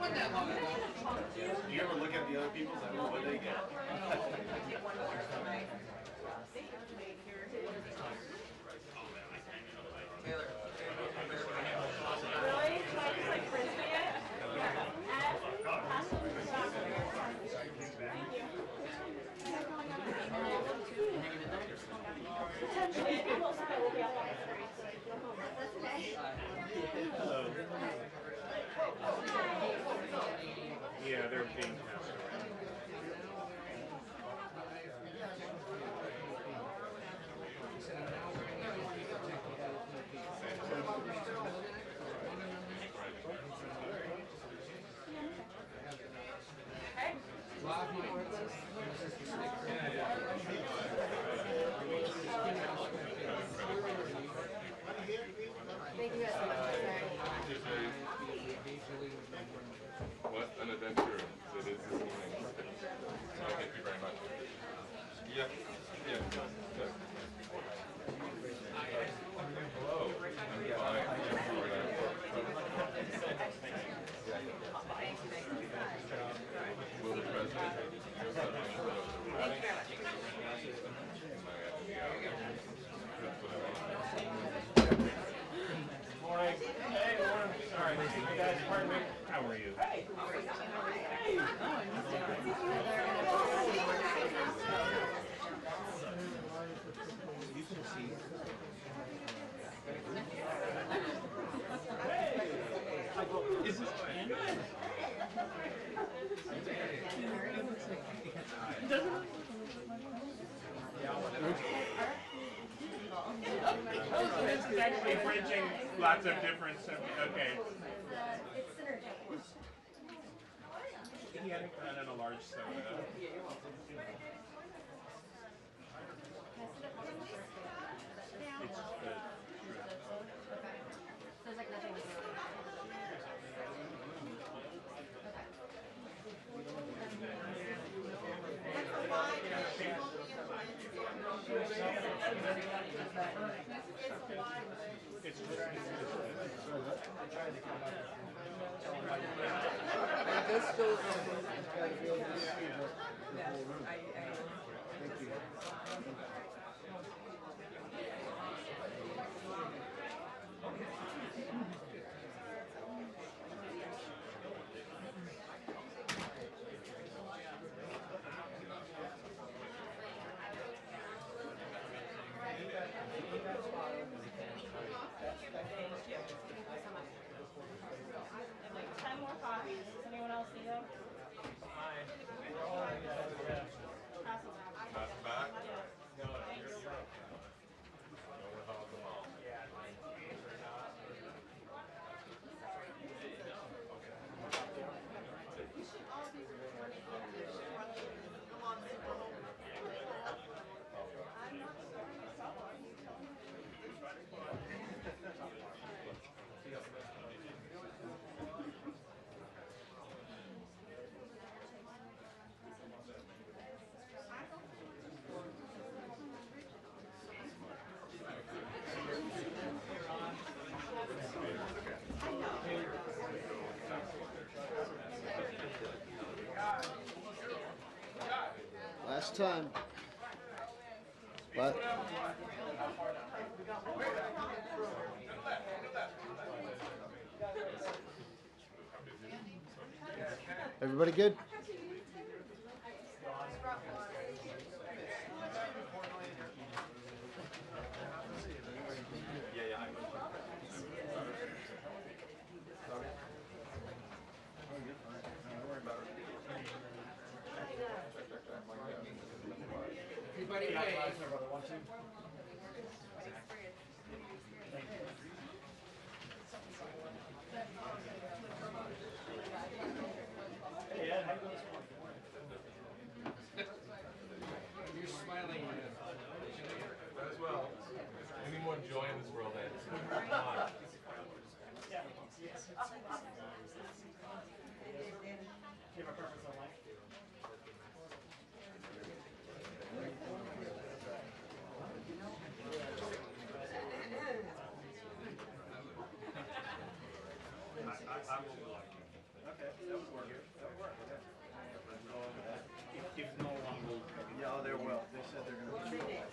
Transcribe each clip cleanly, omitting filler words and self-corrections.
Do you ever look at the other people's and what they get? Really? Should I just like frisbee it? Yeah. Pass them to Thank you. Potentially, I'm also will be up on the street, so if you're home. That's okay. Hello. Yeah, they're being passed around. Thank you guys so much. What an adventure it is this evening. So thank you very much. Yeah. Yeah. Hello. Will the president Morning. Hey, morning. Sorry, you guys, pardon me. How are you? Hey. You can see. Is this Canada? This is actually bridging lots of different subjects. Okay. It's synergy. He had a large soda. It's the There's like nothing to do. it's just This shows that he's got to be able to see the whole room. Thank you. Like 10 more copies. Does anyone else need them? Pass them back. pass it back? Yeah. Thanks. Last time. But everybody good? Everybody, you're smiling. As well. We need more joy in this world, Ed. Come on. Okay, that would work. That would work. If no one will. Yeah, they will. They said they're going to. 3 days.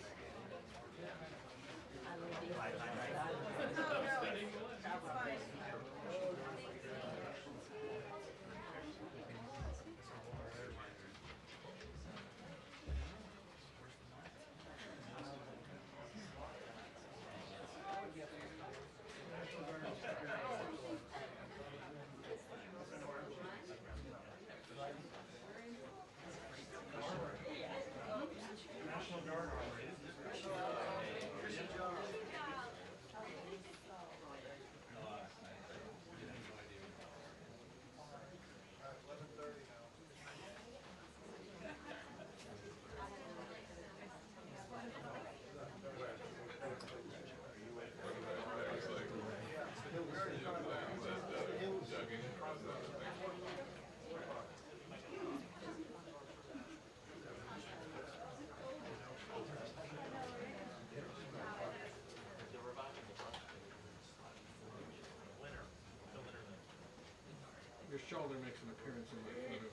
Your shoulder makes an appearance in my photo.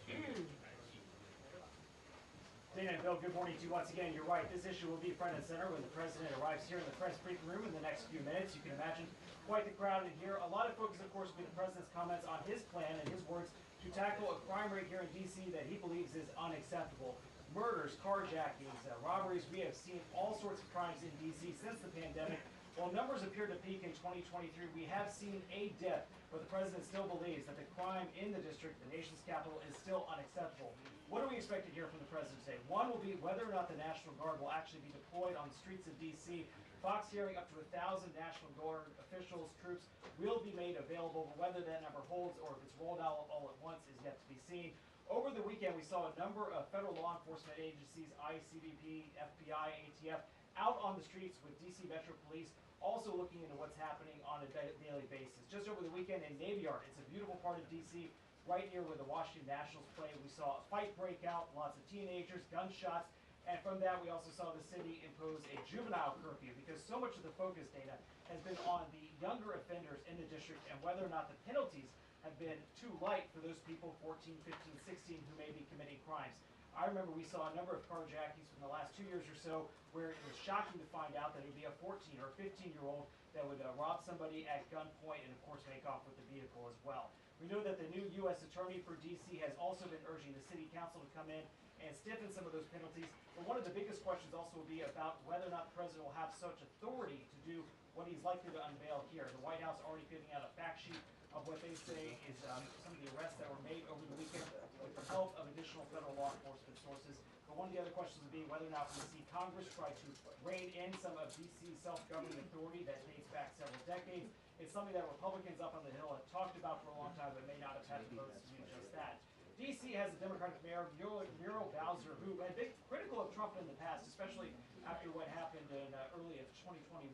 Dana and Bill, good morning to you once again. You're right, this issue will be front and center when the president arrives here in the press briefing room in the next few minutes. You can imagine quite the crowd in here. A lot of focus, of course, will be the president's comments on his plan and his words to tackle a crime rate here in D.C. that he believes is unacceptable. Murders, carjackings, robberies, we have seen all sorts of crimes in D.C. since the pandemic. While numbers appear to peak in 2023, we have seen a dip, but the president still believes that the crime in the district, the nation's capital, is still unacceptable. What do we expect to hear from the president today? One will be whether or not the National Guard will actually be deployed on the streets of D.C. Fox hearing up to 1,000 National Guard officials, troops will be made available, but whether that number holds or if it's rolled out all at once is yet to be seen. Over the weekend, we saw a number of federal law enforcement agencies, ICBP, FBI, ATF, out on the streets with D.C. Metro Police, also looking into what's happening on a daily basis. Just over the weekend in Navy Yard, it's a beautiful part of D.C., right near where the Washington Nationals play. We saw a fight break out, lots of teenagers, gunshots, and from that we also saw the city impose a juvenile curfew because so much of the focus, Dana, has been on the younger offenders in the district and whether or not the penalties have been too light for those people, 14, 15, 16, who may be committing crimes. I remember we saw a number of carjackings from the last 2 years or so where it was shocking to find out that it would be a 14 or 15-year-old that would rob somebody at gunpoint and, of course, make off with the vehicle as well. We know that the new U.S. Attorney for D.C. has also been urging the City Council to come in and stiffen some of those penalties. But one of the biggest questions also will be about whether or not the president will have such authority to do what he's likely to unveil here. The White House already giving out a fact sheet of what they say is some of the arrests that were made over the weekend with the help of additional federal law enforcement sources. But one of the other questions would be whether or not we see Congress try to rein in some of D.C.'s self-governing authority that dates back several decades. It's something that Republicans up on the Hill have talked about for a long time, but may not have had the votes to do just that. D.C. has a Democratic mayor, Muriel Bowser, who had been critical of Trump in the past, especially after what happened in early of 2021.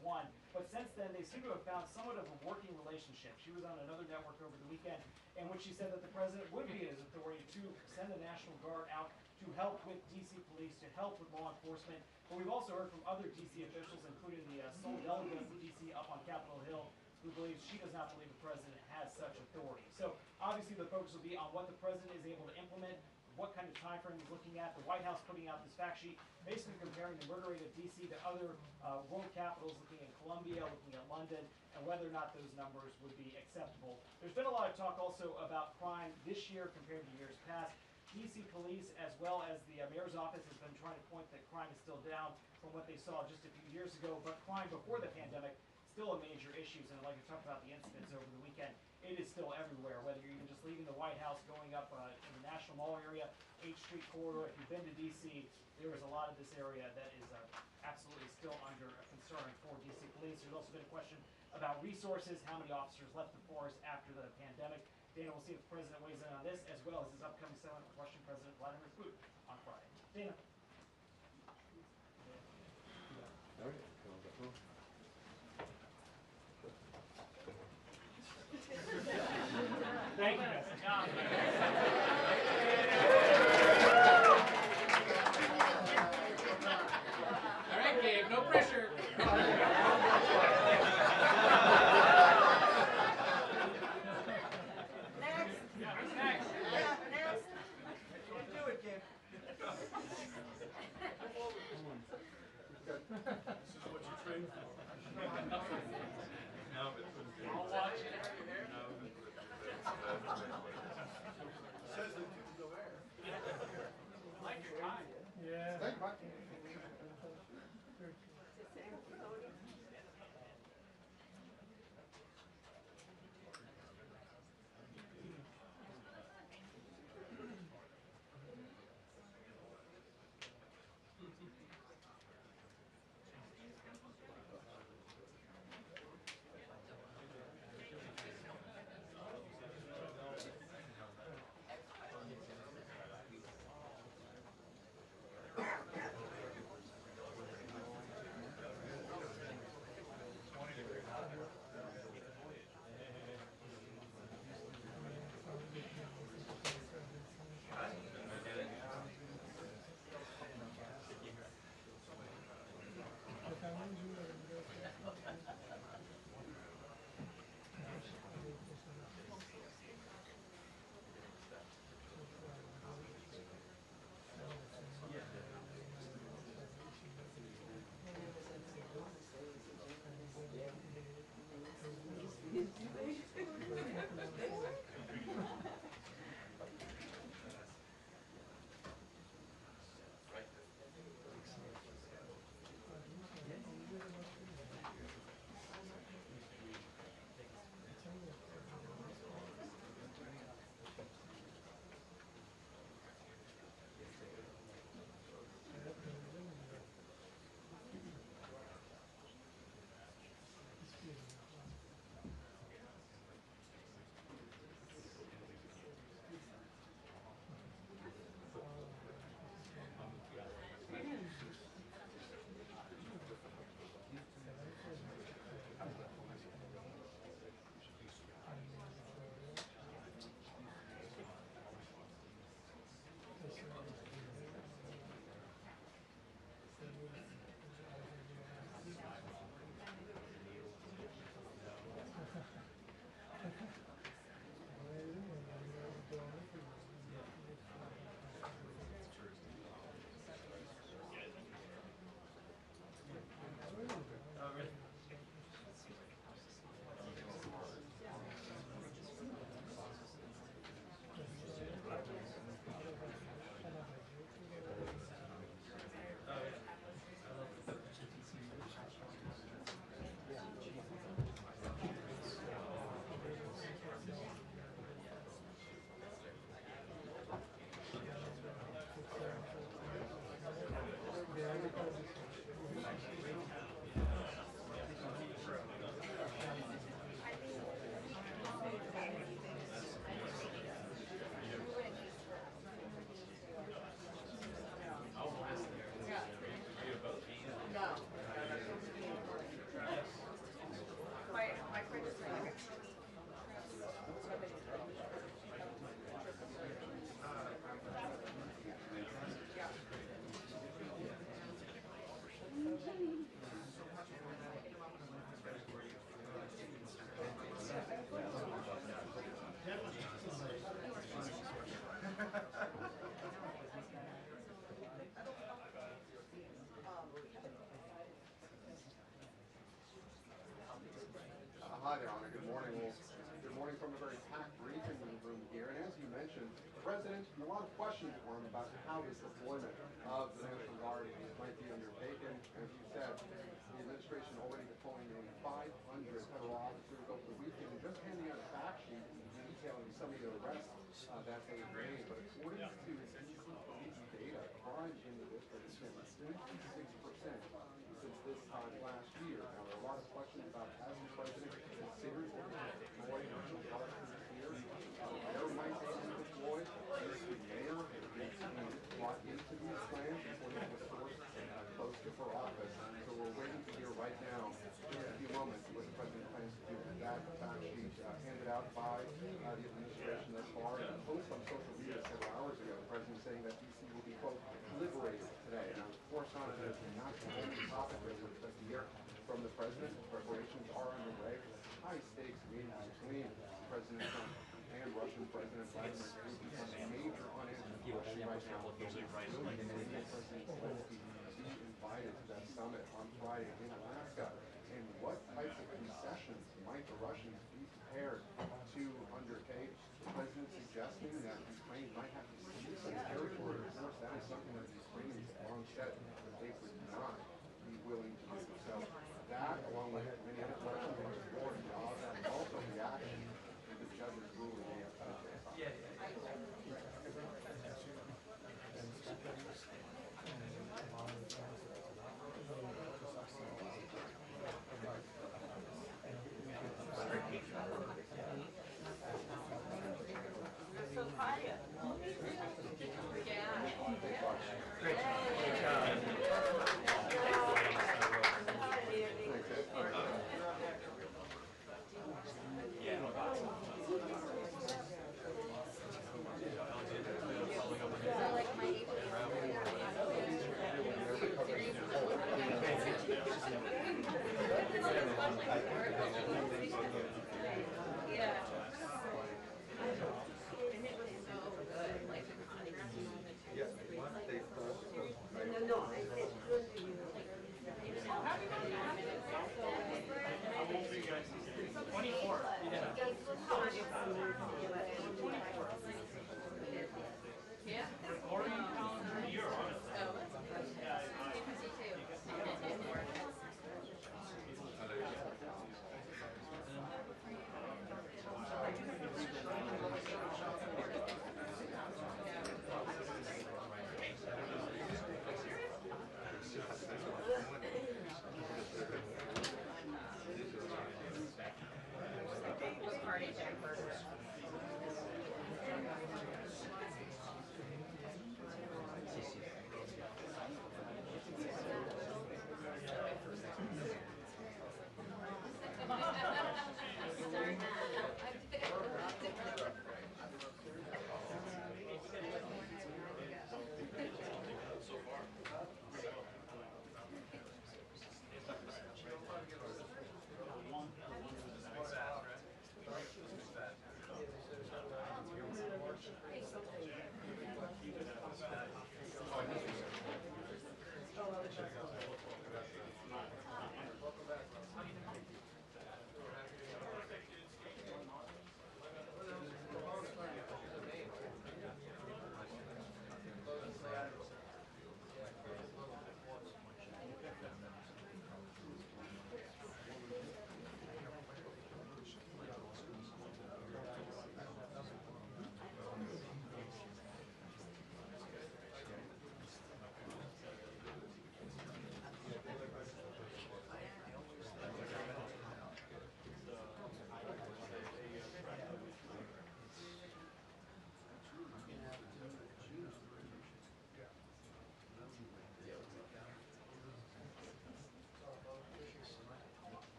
But since then, they seem to have found somewhat of a working relationship. She was on another network over the weekend in which she said that the president would be in his authority to send the National Guard out to help with D.C. police, to help with law enforcement. But we've also heard from other D.C. officials, including the sole delegate of D.C. up on Capitol Hill, who believes she does not believe the president has such authority. So obviously the focus will be on what the president is able to implement, what kind of time frame he's looking at. The White House putting out this fact sheet, basically comparing the murder rate of D.C. to other world capitals, looking at Colombia, looking at London, and whether or not those numbers would be acceptable. There's been a lot of talk also about crime this year compared to years past. D.C. police, as well as the mayor's office, has been trying to point that crime is still down from what they saw just a few years ago, but crime before the pandemic still a major issue, and like we talked about the incidents over the weekend, it is still everywhere, whether you're even just leaving the White House, going up in the National Mall area, 8th Street corridor. If you've been to D.C., there is a lot of this area that is absolutely still under concern for D.C. police. There's also been a question about resources, how many officers left the force after the pandemic. Dana, we'll see if the president weighs in on this, as well as his upcoming summit with Russian President Vladimir Putin on Friday. Dana. All right. Thank you, All right, Gabe, no pressure. Next. Next. morning. Well, good morning from a very packed briefing room here. And as you mentioned, the President, a lot of questions for him about how this deployment of the National Guard might be undertaken. As you said, the administration already deploying nearly 500 federal officers over the weekend and just handing out a fact sheet detailing some of the arrests that they made. But according to data, crime in the district has been 56% since this time last year. Now, there are a lot of questions about has the President considered deploying National Guard for this year? Where might they be deployed? Is the mayor being brought into these plans according to a source close for office? So we're waiting to hear right now in a few moments what the President plans to do with that fact sheet handed out by the administration thus far. And a post on social media several hours ago, the President saying that D.C. will be, quote, liberated today. And of course, on it is not the only topic that we're expecting to hear from the President. Preparations are underway for the high-stakes meeting between President Trump and Russian President Vladimir Putin on a major unanswered question right now. President Zelensky be invited to that summit on Friday in Alaska? And what types of concessions might the Russians be prepared to undertake? The President suggesting that Ukraine might have to cede some territory. Of course, that is something that the Ukrainians have long said that they would not be willing to do. So that, along with many other questions on war and jobs, and also reaction to the judge's ruling yesterday. So quiet. Great job. Great job.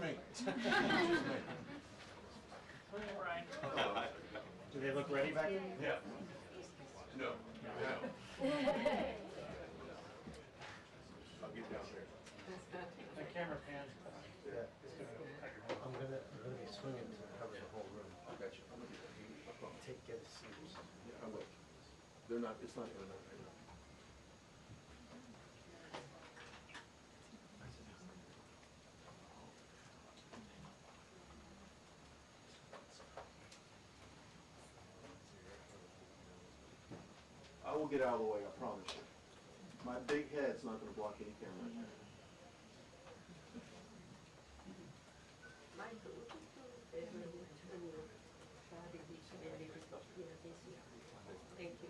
me. Brian. Do they look ready back there? Yeah. No. No. I'll get down there. The camera pan. Yeah. I'm gonna be swinging to cover the whole room. I got you. I'm gonna get that. No problem. Get a seat. Yeah, I will. They're not, it's not gonna matter. I will get out of the way, I promise you. My big head's not gonna block any camera. Thank you.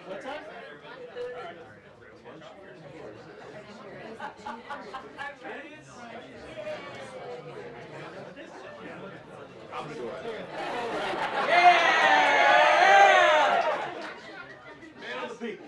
What time? I'm gonna go out there. Man of the people.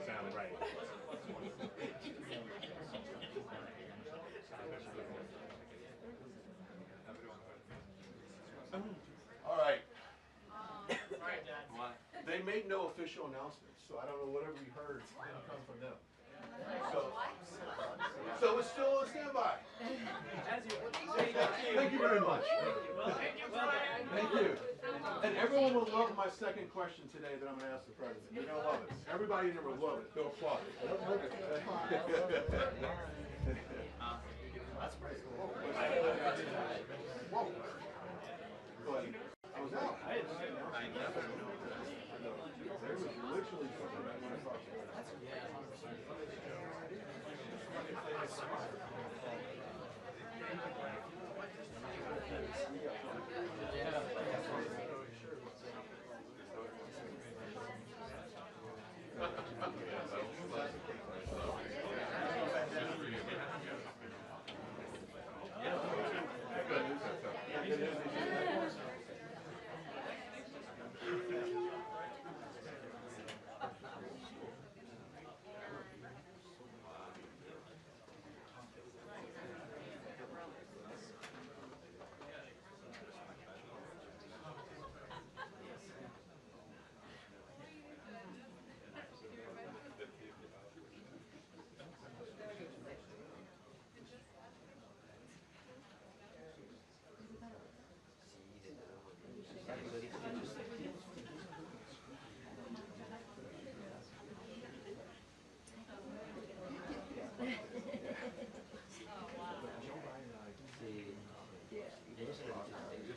Sound right. All right. They made no official announcements, so I don't know whatever you heard didn't come from them. So it's still on standby. Thank you very much. Thank you. And everyone will love my second question today that I'm going to ask the president. They're going to love it. Everybody in here will love it. They'll applaud it. That's pretty cool. Whoa. But I was out. I never know. There was literally something that went across the way.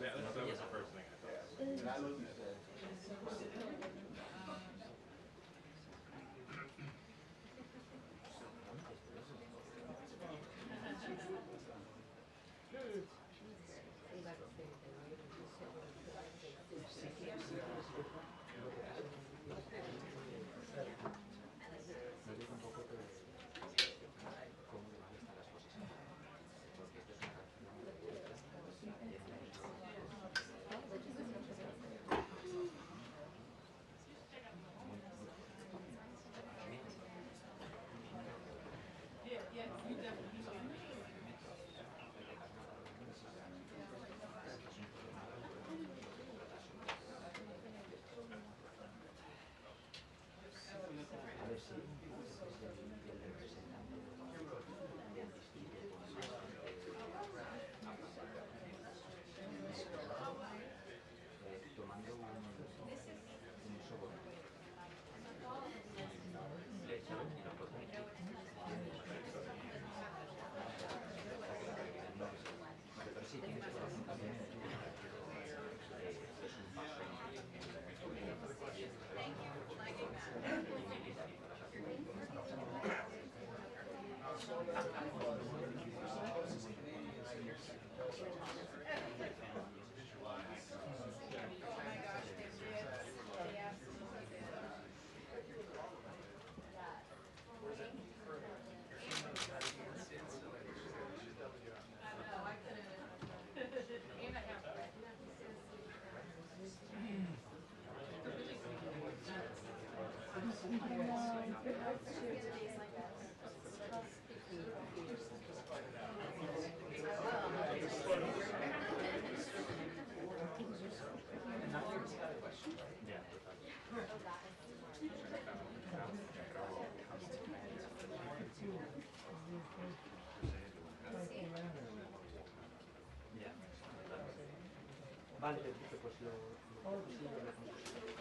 That was the first thing I thought. And I love you said. Vale, perfecto, pues lo posible lo consigo.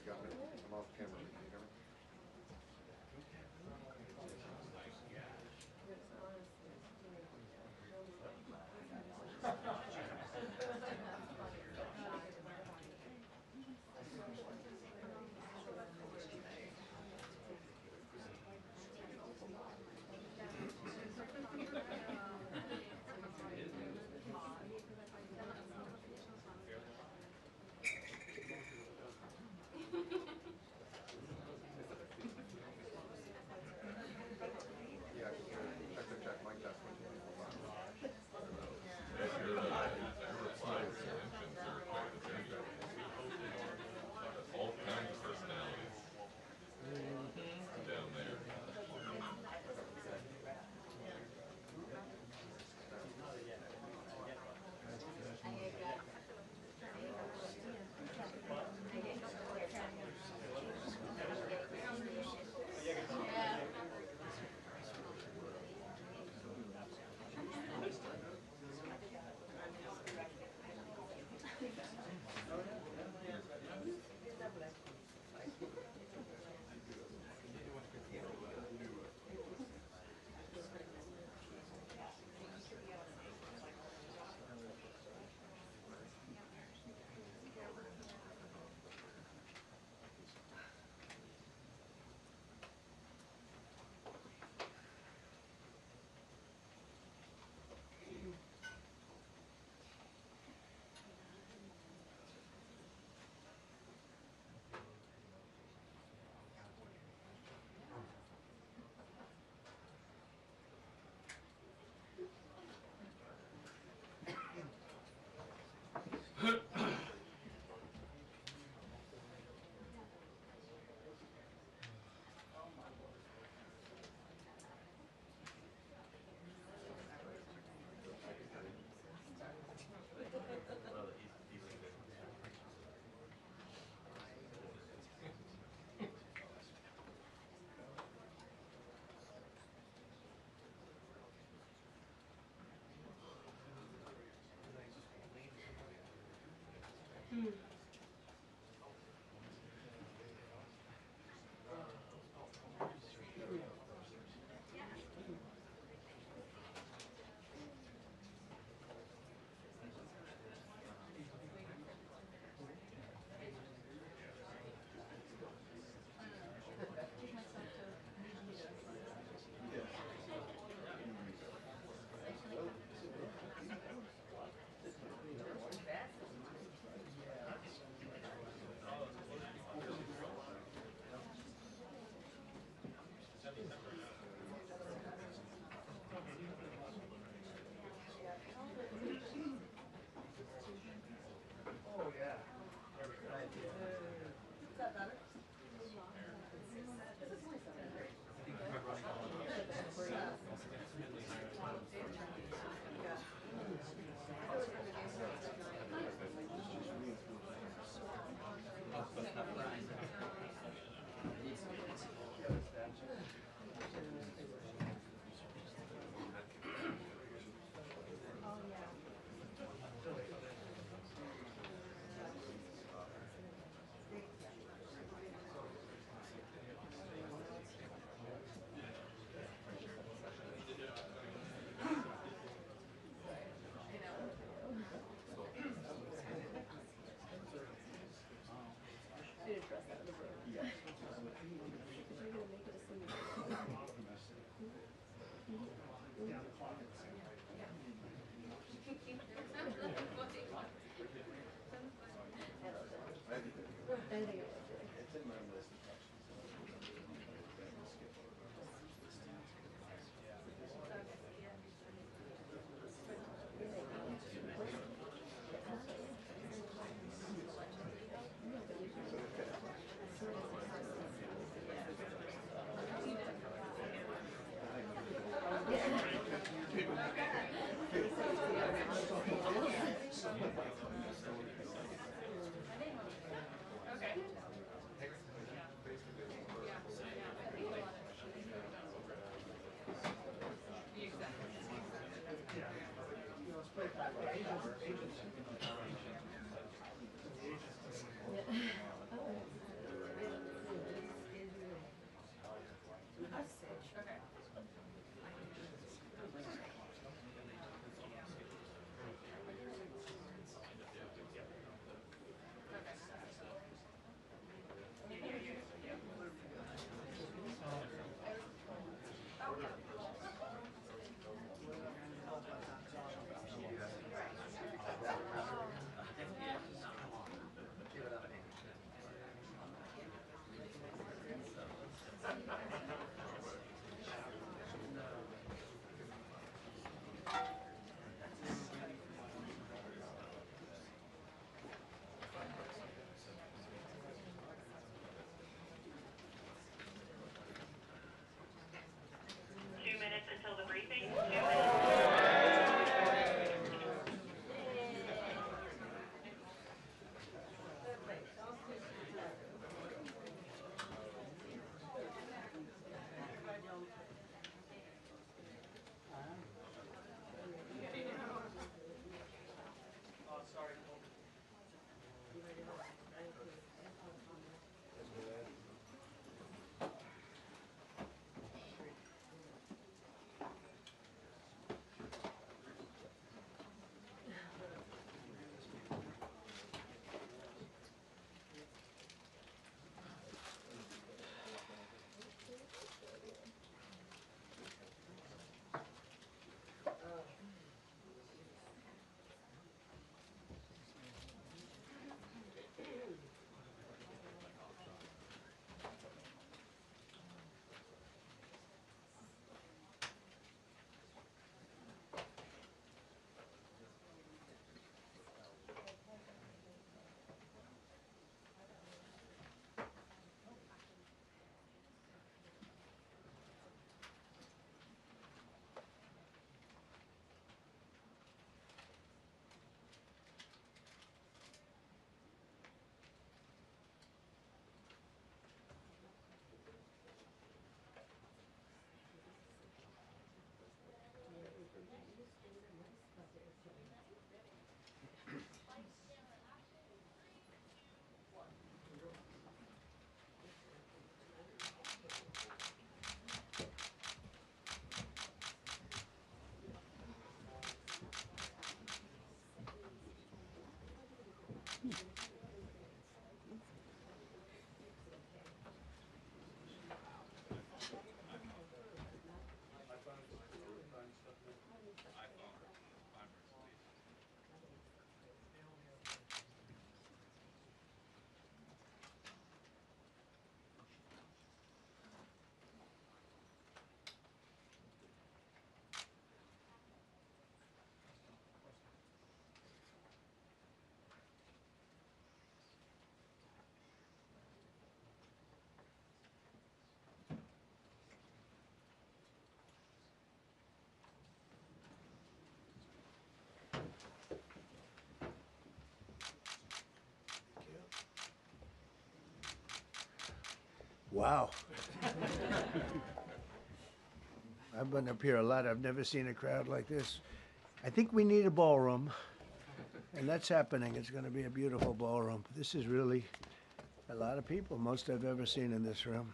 Got it. I'm off camera. Can you hear me? Until the briefing. 2 minutes. Wow. I've been up here a lot. I've never seen a crowd like this. I think we need a ballroom, and that's happening. It's going to be a beautiful ballroom. This is really a lot of people, most I've ever seen in this room.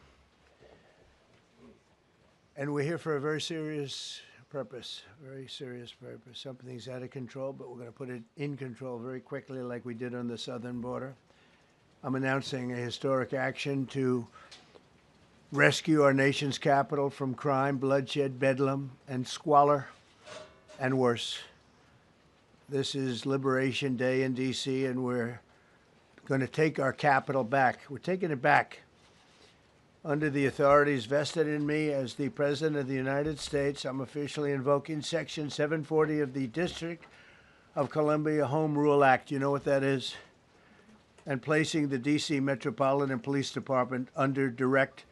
And we're here for a very serious purpose, very serious purpose. Something's out of control, but we're going to put it in control very quickly like we did on the southern border. I'm announcing a historic action to rescue our nation's capital from crime, bloodshed, bedlam, and squalor, and worse. This is Liberation Day in D.C., and we're going to take our capital back. We're taking it back. Under the authorities vested in me as the President of the United States, I'm officially invoking Section 740 of the District of Columbia Home Rule Act. You know what that is? And placing the D.C. Metropolitan Police Department under direct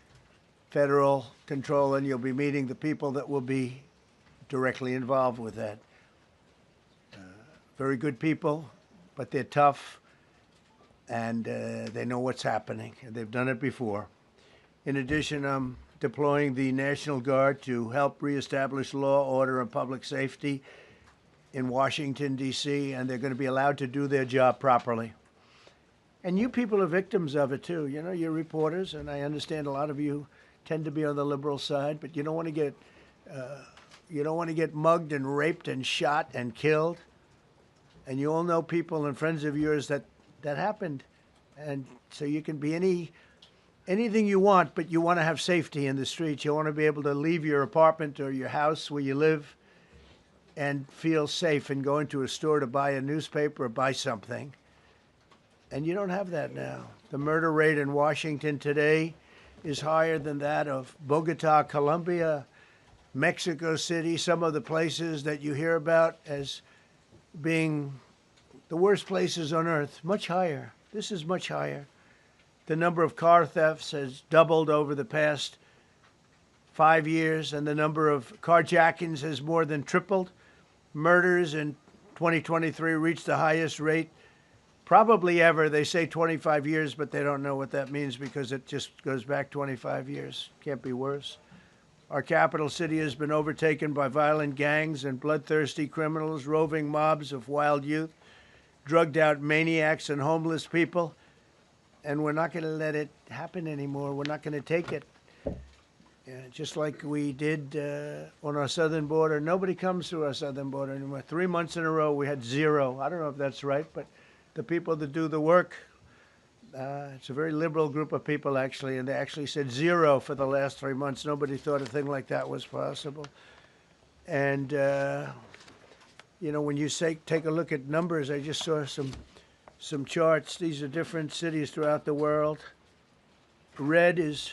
federal control, and you'll be meeting the people that will be directly involved with that. Very good people, but they're tough, and they know what's happening. They've done it before. In addition, I'm deploying the National Guard to help reestablish law, order, and public safety in Washington, D.C., and they're going to be allowed to do their job properly. And you people are victims of it, too. You know, you're reporters, and I understand a lot of you tend to be on the liberal side, but you don't want to get mugged and raped and shot and killed. And you all know people and friends of yours that happened. And so you can be anything you want, but you want to have safety in the streets. You want to be able to leave your apartment or your house where you live and feel safe and go into a store to buy a newspaper or buy something. And you don't have that now. The murder rate in Washington today is higher than that of Bogota, Colombia, Mexico City, some of the places that you hear about as being the worst places on earth, much higher. This is much higher. The number of car thefts has doubled over the past 5 years, and the number of carjackings has more than tripled. Murders in 2023 reached the highest rate probably ever. They say 25 years, but they don't know what that means because it just goes back 25 years. Can't be worse. Our capital city has been overtaken by violent gangs and bloodthirsty criminals, roving mobs of wild youth, drugged out maniacs and homeless people. And we're not going to let it happen anymore. We're not going to take it. Just like we did on our southern border. Nobody comes through our southern border anymore. 3 months in a row, we had zero. I don't know if that's right, but the people that do the work, it's a very liberal group of people, actually, and they actually said zero for the last 3 months. Nobody thought a thing like that was possible. And, you know, when you take a look at numbers, I just saw some charts. These are different cities throughout the world. Red is,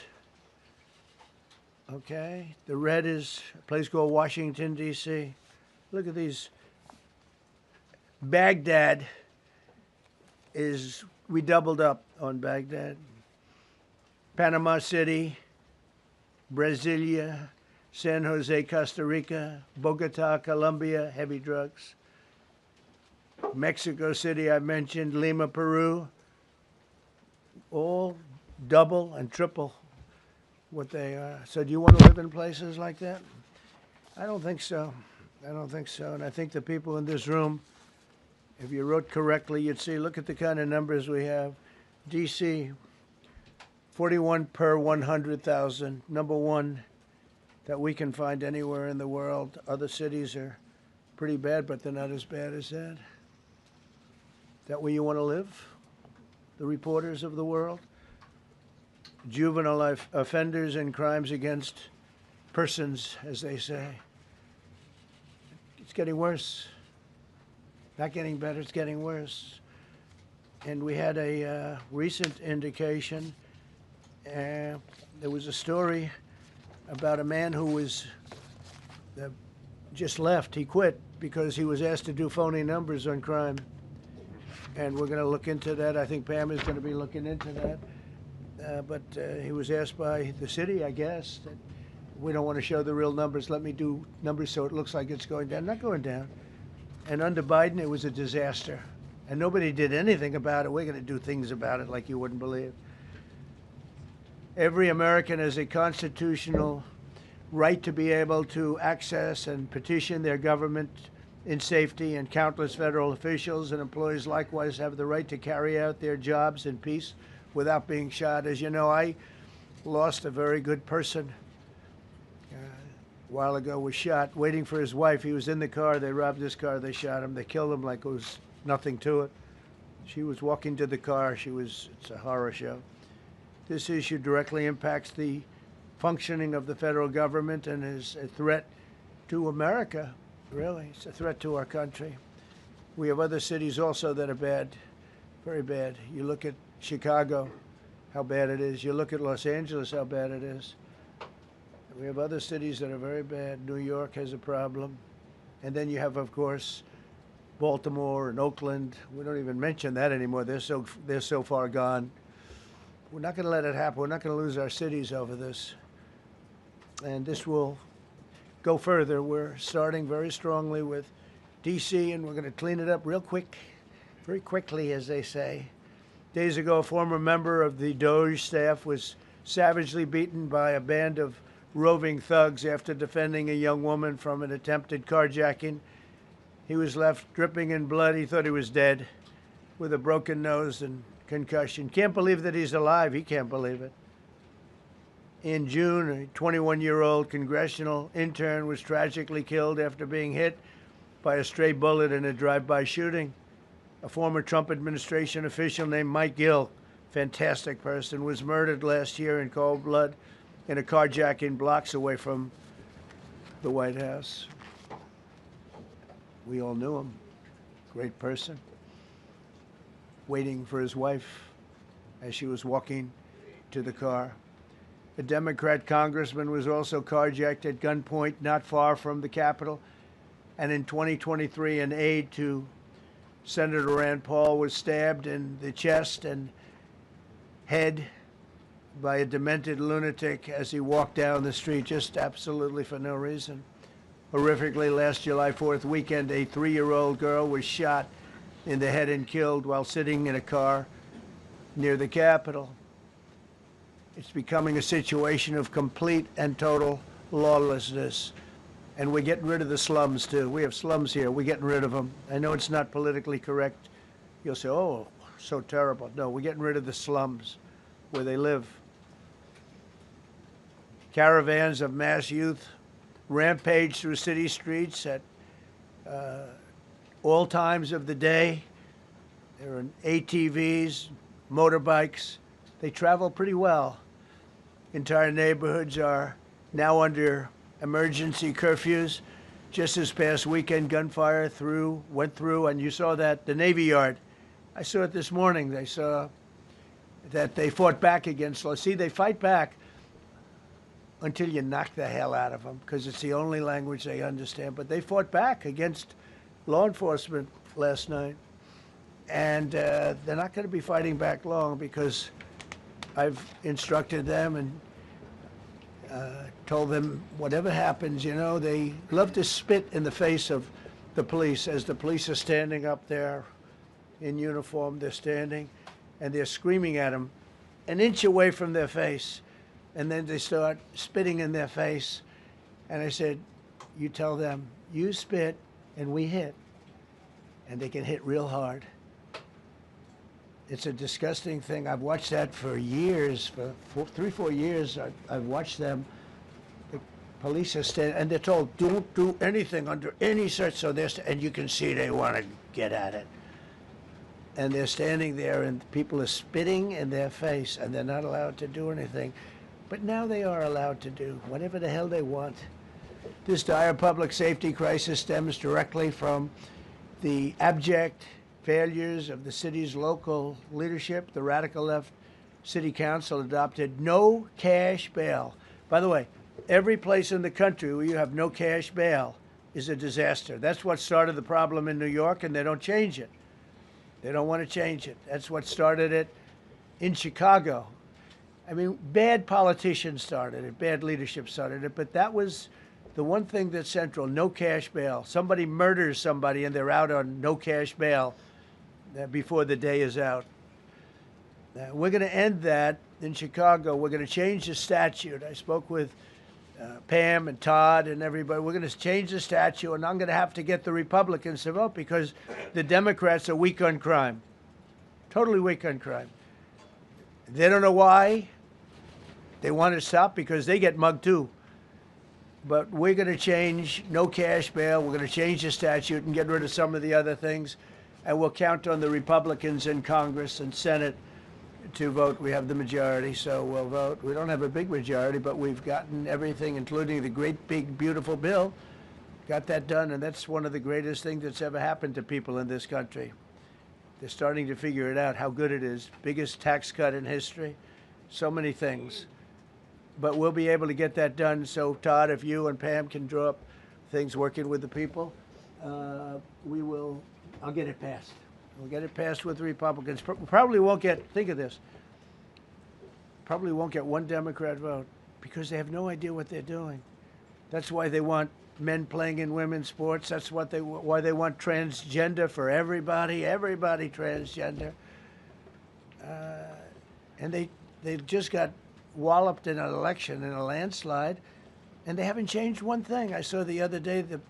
okay, the red is a place called Washington, D.C. Look at these. Baghdad we doubled up on Baghdad. Panama City, Brasilia, San Jose, Costa Rica, Bogota, Colombia, heavy drugs. Mexico City, I mentioned, Lima, Peru, all double and triple what they are. So do you want to live in places like that? I don't think so. I don't think so. And I think the people in this room, if you wrote correctly, you'd see, look at the kind of numbers we have. D.C., 41 per 100,000, number one that we can find anywhere in the world. Other cities are pretty bad, but they're not as bad as that. That where you want to live? The reporters of the world? Juvenile offenders and crimes against persons, as they say. It's getting worse. Not getting better, it's getting worse. And we had a recent indication. There was a story about a man who was just left. He quit because he was asked to do phony numbers on crime. And we're going to look into that. I think Pam is going to be looking into that. But he was asked by the city, I guess, that we don't want to show the real numbers. Let me do numbers so it looks like it's going down. Not going down. And under Biden, it was a disaster. And nobody did anything about it. We're going to do things about it like you wouldn't believe. Every American has a constitutional right to be able to access and petition their government in safety, and countless federal officials and employees likewise have the right to carry out their jobs in peace without being shot. As you know, I lost a very good person a while ago, was shot waiting for his wife. He was in the car. They robbed his car. They shot him. They killed him like it was nothing to it. She was walking to the car. It's a horror show. This issue directly impacts the functioning of the federal government and is a threat to America, really. It's a threat to our country. We have other cities also that are bad, very bad. You look at Chicago, how bad it is. You look at Los Angeles, how bad it is. We have other cities that are very bad. New York has a problem. And then you have, of course, Baltimore and Oakland. We don't even mention that anymore. They're so far gone. We're not going to let it happen. We're not going to lose our cities over this. And this will go further. We're starting very strongly with D.C., and we're going to clean it up real quick. very quickly, as they say. Days ago, a former member of the Doge staff was savagely beaten by a band of roving thugs after defending a young woman from an attempted carjacking. He was left dripping in blood. He thought he was dead, with a broken nose and concussion. Can't believe that he's alive. He can't believe it. In June, a 21-year-old congressional intern was tragically killed after being hit by a stray bullet in a drive-by shooting. A former Trump administration official named Mike Gill, fantastic person, was murdered last year in cold blood in a carjacking blocks away from the White House. We all knew him. Great person. Waiting for his wife as she was walking to the car. A Democrat congressman was also carjacked at gunpoint not far from the Capitol. And in 2023, an aide to Senator Rand Paul was stabbed in the chest and head by a demented lunatic as he walked down the street, just absolutely for no reason. Horrifically, last July 4th weekend, a 3-year-old girl was shot in the head and killed while sitting in a car near the Capitol. It's becoming a situation of complete and total lawlessness. And we're getting rid of the slums, too. We have slums here. We're getting rid of them. I know it's not politically correct. You'll say, oh, so terrible. No, we're getting rid of the slums where they live. Caravans of mass youth rampage through city streets at all times of the day. There are ATVs, motorbikes. They travel pretty well. Entire neighborhoods are now under emergency curfews. Just this past weekend, gunfire went through, and you saw that, the Navy Yard. I saw it this morning. They saw that they fought back against law. See, they fight back until you knock the hell out of them, because it's the only language they understand. But they fought back against law enforcement last night. And they're not going to be fighting back long, because I've instructed them and told them whatever happens, they love to spit in the face of the police as the police are standing up there in uniform. They're standing and they're screaming at them an inch away from their face. And then they start spitting in their face. And I said, you tell them, you spit and we hit. And they can hit real hard. It's a disgusting thing. I've watched that for years, for 3-4 years. I've watched them. The police are standing, and they're told, don't do anything under any search. So and you can see they want to get at it. And they're standing there, and people are spitting in their face, and they're not allowed to do anything. But now they are allowed to do whatever the hell they want. This dire public safety crisis stems directly from the abject failures of the city's local leadership. The radical left city council adopted no cash bail. By the way, every place in the country where you have no cash bail is a disaster. That's what started the problem in New York, and they don't change it. They don't want to change it. That's what started it in Chicago. I mean, bad politicians started it, bad leadership started it, but that was the one thing that's central, no cash bail. Somebody murders somebody and they're out on no cash bail before the day is out. We're going to end that in Chicago. We're going to change the statute. I spoke with Pam and Todd and everybody. We're going to change the statute, and I'm going to have to get the Republicans to vote because the Democrats are weak on crime, totally weak on crime. They don't know why. They want to stop because they get mugged too. But we're going to change no cash bail. We're going to change the statute and get rid of some of the other things. And we'll count on the Republicans in Congress and Senate to vote. We have the majority, so we'll vote. We don't have a big majority, but we've gotten everything, including the great, big, beautiful bill. Got that done, and that's one of the greatest things that's ever happened to people in this country. They're starting to figure it out, how good it is. Biggest tax cut in history. So many things. But we'll be able to get that done. So, Todd, if you and Pam can draw up things working with the people, I'll get it passed. We'll get it passed with the Republicans. Probably won't get, think of this, probably won't get one Democrat vote because they have no idea what they're doing. That's why they want men playing in women's sports. That's why they want transgender for everybody. Everybody transgender. And they just got walloped in an election in a landslide, and they haven't changed one thing. I saw the other day the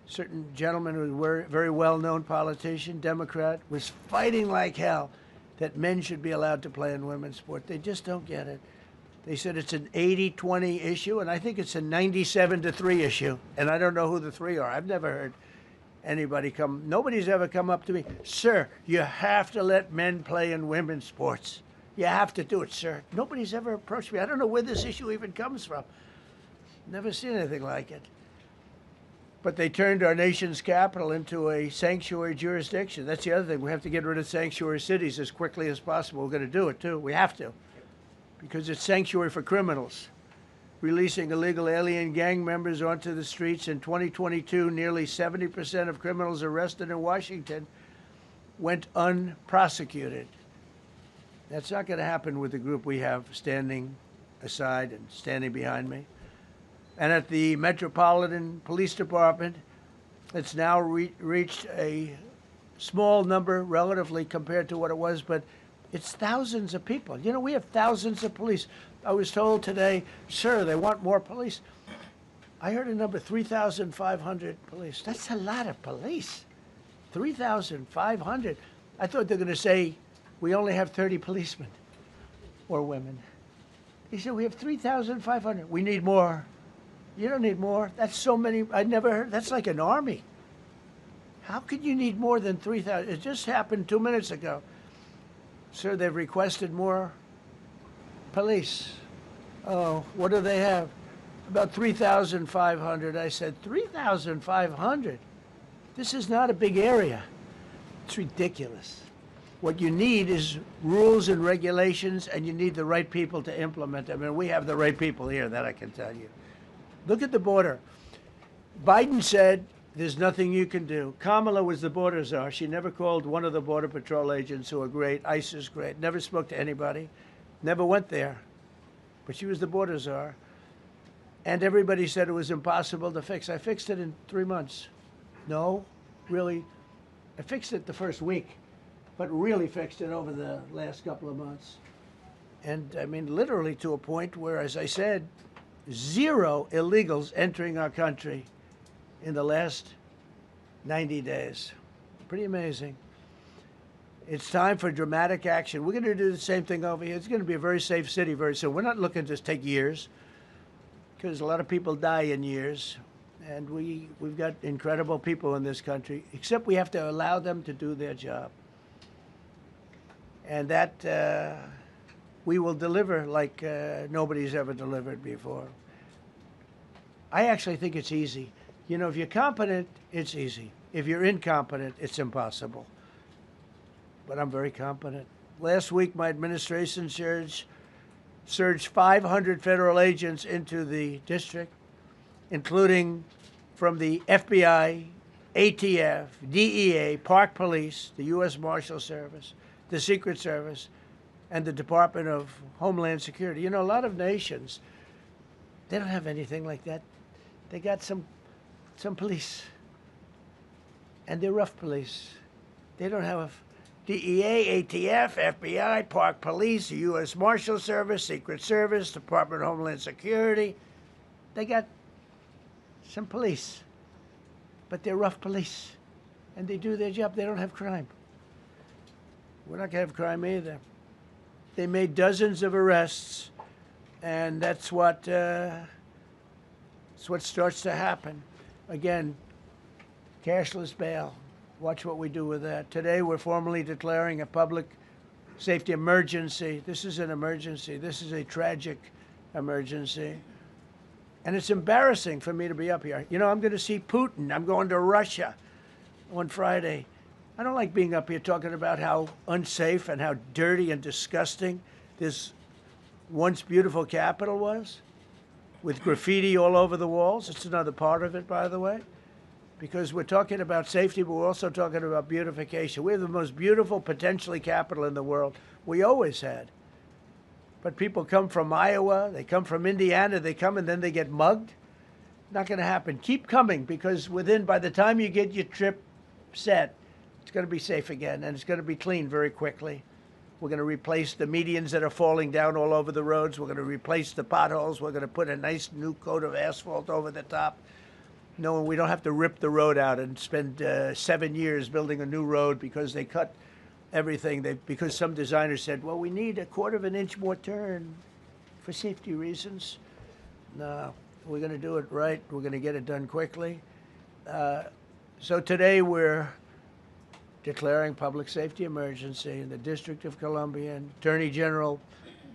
certain gentleman who was a very well-known politician, Democrat, was fighting like hell that men should be allowed to play in women's sport. They just don't get it. They said it's an 80-20 issue, and I think it's a 97-3 issue. And I don't know who the three are. I've never heard anybody nobody's ever come up to me, sir, you have to let men play in women's sports. You have to do it, sir. Nobody's ever approached me. I don't know where this issue even comes from. Never seen anything like it. But they turned our nation's capital into a sanctuary jurisdiction. That's the other thing. We have to get rid of sanctuary cities as quickly as possible. We're going to do it, too. We have to. Because it's sanctuary for criminals. Releasing illegal alien gang members onto the streets. In 2022, nearly 70% of criminals arrested in Washington went unprosecuted. That's not going to happen with the group we have standing aside and standing behind me. And at the Metropolitan Police Department, it's now reached a small number relatively compared to what it was, but it's thousands of people. You know, we have thousands of police. I was told today, sir, they want more police. I heard a number, 3,500 police. That's a lot of police. 3,500. I thought they were going to say, we only have 30 policemen or women. He said, we have 3,500. We need more. You don't need more. That's so many. I never heard. That's like an army. How could you need more than 3,000? It just happened 2 minutes ago. Sir, they've requested more police. Oh, what do they have? About 3,500. I said, 3,500? This is not a big area. It's ridiculous. What you need is rules and regulations, and you need the right people to implement them. And we have the right people here, that I can tell you. Look at the border. Biden said there's nothing you can do. Kamala was the border czar. She never called one of the Border Patrol agents who are great. ICE is great. Never spoke to anybody. Never went there. But she was the border czar. And everybody said it was impossible to fix. I fixed it in 3 months. No, really. I fixed it the first week, but really fixed it over the last couple of months. And I mean, literally to a point where, as I said, 0 illegals entering our country in the last 90 days. Pretty amazing. It's time for dramatic action. We're going to do the same thing over here. It's going to be a very safe city very soon. We're not looking to take years, because a lot of people die in years. And we've got incredible people in this country, except we have to allow them to do their job. And that we will deliver like nobody's ever delivered before. I actually think it's easy. You know, if you're competent, it's easy. If you're incompetent, it's impossible. But I'm very competent. Last week, my administration surged 500 federal agents into the district, including from the FBI, ATF, DEA, Park Police, the U.S. Marshal Service, the Secret Service, and the Department of Homeland Security. You know, a lot of nations, they don't have anything like that. They got some police, and they're rough police. They don't have DEA, ATF, FBI, Park Police, the U.S. Marshal Service, Secret Service, Department of Homeland Security. They got some police, but they're rough police, and they do their job. They don't have crime. We're not going to have crime either. They made dozens of arrests, and that's what starts to happen. Again, cashless bail. Watch what we do with that. Today, we're formally declaring a public safety emergency. This is an emergency. This is a tragic emergency. And it's embarrassing for me to be up here. You know, I'm going to see Putin. I'm going to Russia on Friday. I don't like being up here talking about how unsafe and how dirty and disgusting this once beautiful capital was, with graffiti all over the walls. It's another part of it, by the way, because we're talking about safety, but we're also talking about beautification. We have the most beautiful, potentially, capital in the world. We always had. But people come from Iowa, they come from Indiana, they come and then they get mugged. Not going to happen. Keep coming, because by the time you get your trip set, it's going to be safe again, and it's going to be clean very quickly. We're going to replace the medians that are falling down all over the roads. We're going to replace the potholes. We're going to put a nice new coat of asphalt over the top. No, we don't have to rip the road out and spend 7 years building a new road because they cut everything. Because some designers said, well, we need a 1/4 of an inch more turn for safety reasons. No, we're going to do it right. We're going to get it done quickly. So today we're declaring public safety emergency in the District of Columbia. And Attorney General